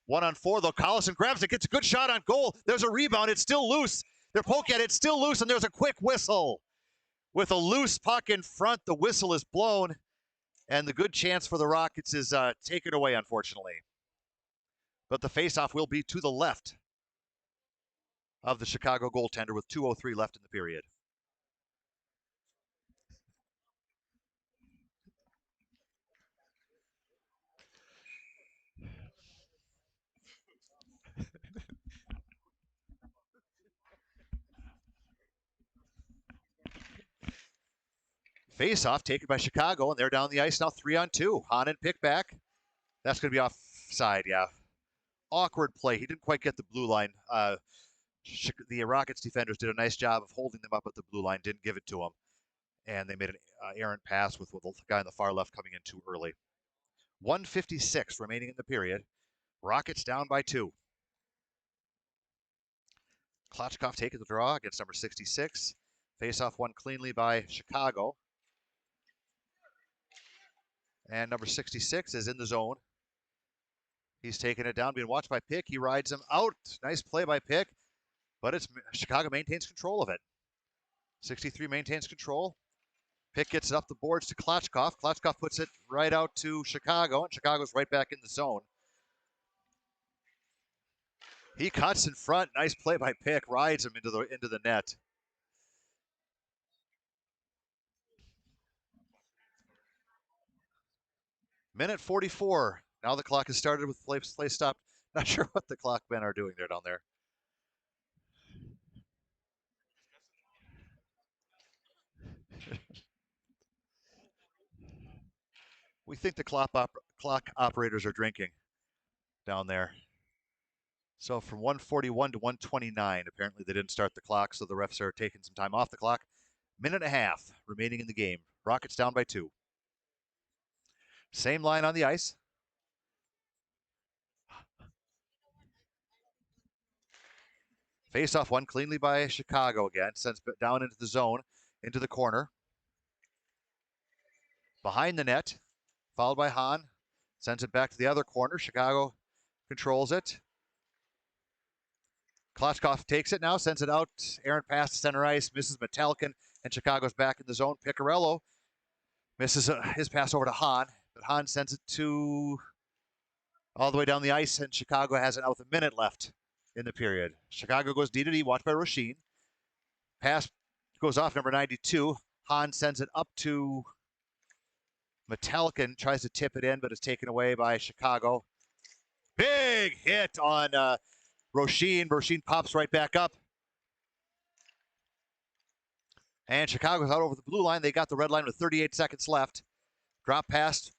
1-on-4 though. Collison grabs it, gets a good shot on goal. There's a rebound. It's still loose. They're poking at it. It's still loose, and there's a quick whistle. With a loose puck in front, the whistle is blown, and the good chance for the Rockets is taken away, unfortunately. But the faceoff will be to the left of the Chicago goaltender with 2:03 left in the period. Face-off taken by Chicago, and they're down the ice now 3-on-2. Hahn pick back. That's going to be offside, yeah. Awkward play. He didn't quite get the blue line. The Rockets defenders did a nice job of holding them up at the blue line, didn't give it to him. And they made an errant pass with the guy on the far left coming in too early. 1:56 remaining in the period. Rockets down by 2. Klotchkov taking the draw against number 66. Face-off won cleanly by Chicago. And number 66 is in the zone. He's taking it down, being watched by Pick. He rides him out. Nice play by Pick, but Chicago maintains control of it. 63 maintains control. Pick gets it up the boards to Klotchkov. Klotchkov puts it right out to Chicago, and Chicago's right back in the zone. He cuts in front. Nice play by Pick. Rides him into the net. Minute 44. Now the clock has started with play stopped. Not sure what the clock men are doing there down there. We think the clock operators are drinking down there. So from 1:41 to 1:29, apparently they didn't start the clock, so the refs are taking some time off the clock. Minute and a half remaining in the game. Rockets down by 2. Same line on the ice. Face-off won cleanly by Chicago again. Sends it down into the zone, into the corner. Behind the net, followed by Hahn. Sends it back to the other corner. Chicago controls it. Klotchkov takes it now, sends it out. Errant pass to center ice, misses Metalkin, and Chicago's back in the zone. Picarello misses his pass over to Hahn, but Hahn sends it all the way down the ice, and Chicago has it out with a minute left in the period. Chicago goes D-to-D, watched by Roshin. Pass goes off number 92. Hahn sends it up to Metalkin, tries to tip it in, but is taken away by Chicago. Big hit on Roshin. Roshin pops right back up. And Chicago's out over the blue line. They got the red line with 38 seconds left. Drop past.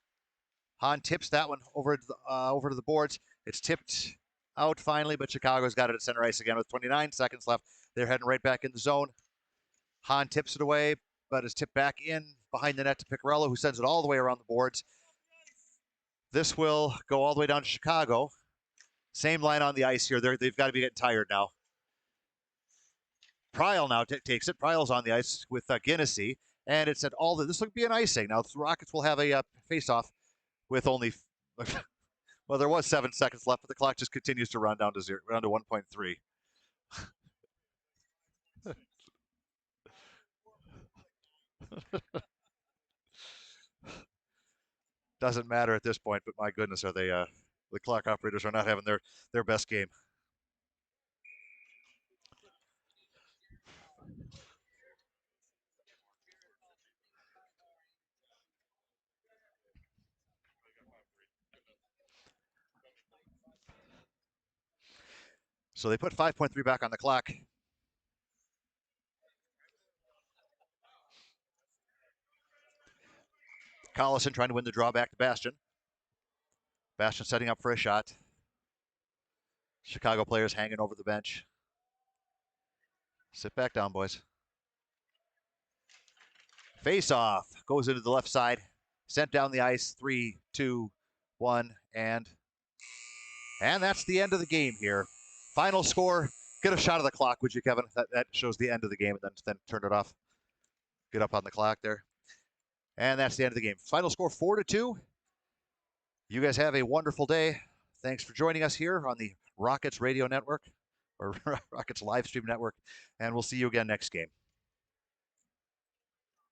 Hahn tips that one over to the boards. It's tipped out finally, but Chicago's got it at center ice again with 29 seconds left. They're heading right back in the zone. Hahn tips it away, but is tipped back in behind the net to Picarello, who sends it all the way around the boards. This will go all the way down to Chicago. Same line on the ice here. They've got to be getting tired now. Pryle now takes it. Pryle's on the ice with Guinnessy, and it's at all. This will be an icing. Now the Rockets will have a face-off with only. Well, there was 7 seconds left, but the clock just continues to run down to 1.3. Doesn't matter at this point, but my goodness, are they? The clock operators are not having their best game. So they put 5.3 back on the clock. Collison trying to win the draw back to Bastian. Bastian setting up for a shot. Chicago players hanging over the bench. Sit back down, boys. Face off. Goes into the left side. sent down the ice. 3, 2, 1, and that's the end of the game here. Final score. Get a shot of the clock, would you, Kevin? That shows the end of the game, and then turn it off. Get up on the clock there. And that's the end of the game. Final score 4-2. You guys have a wonderful day. Thanks for joining us here on the Rockets Radio Network, or Rockets Live Stream Network, and we'll see you again next game.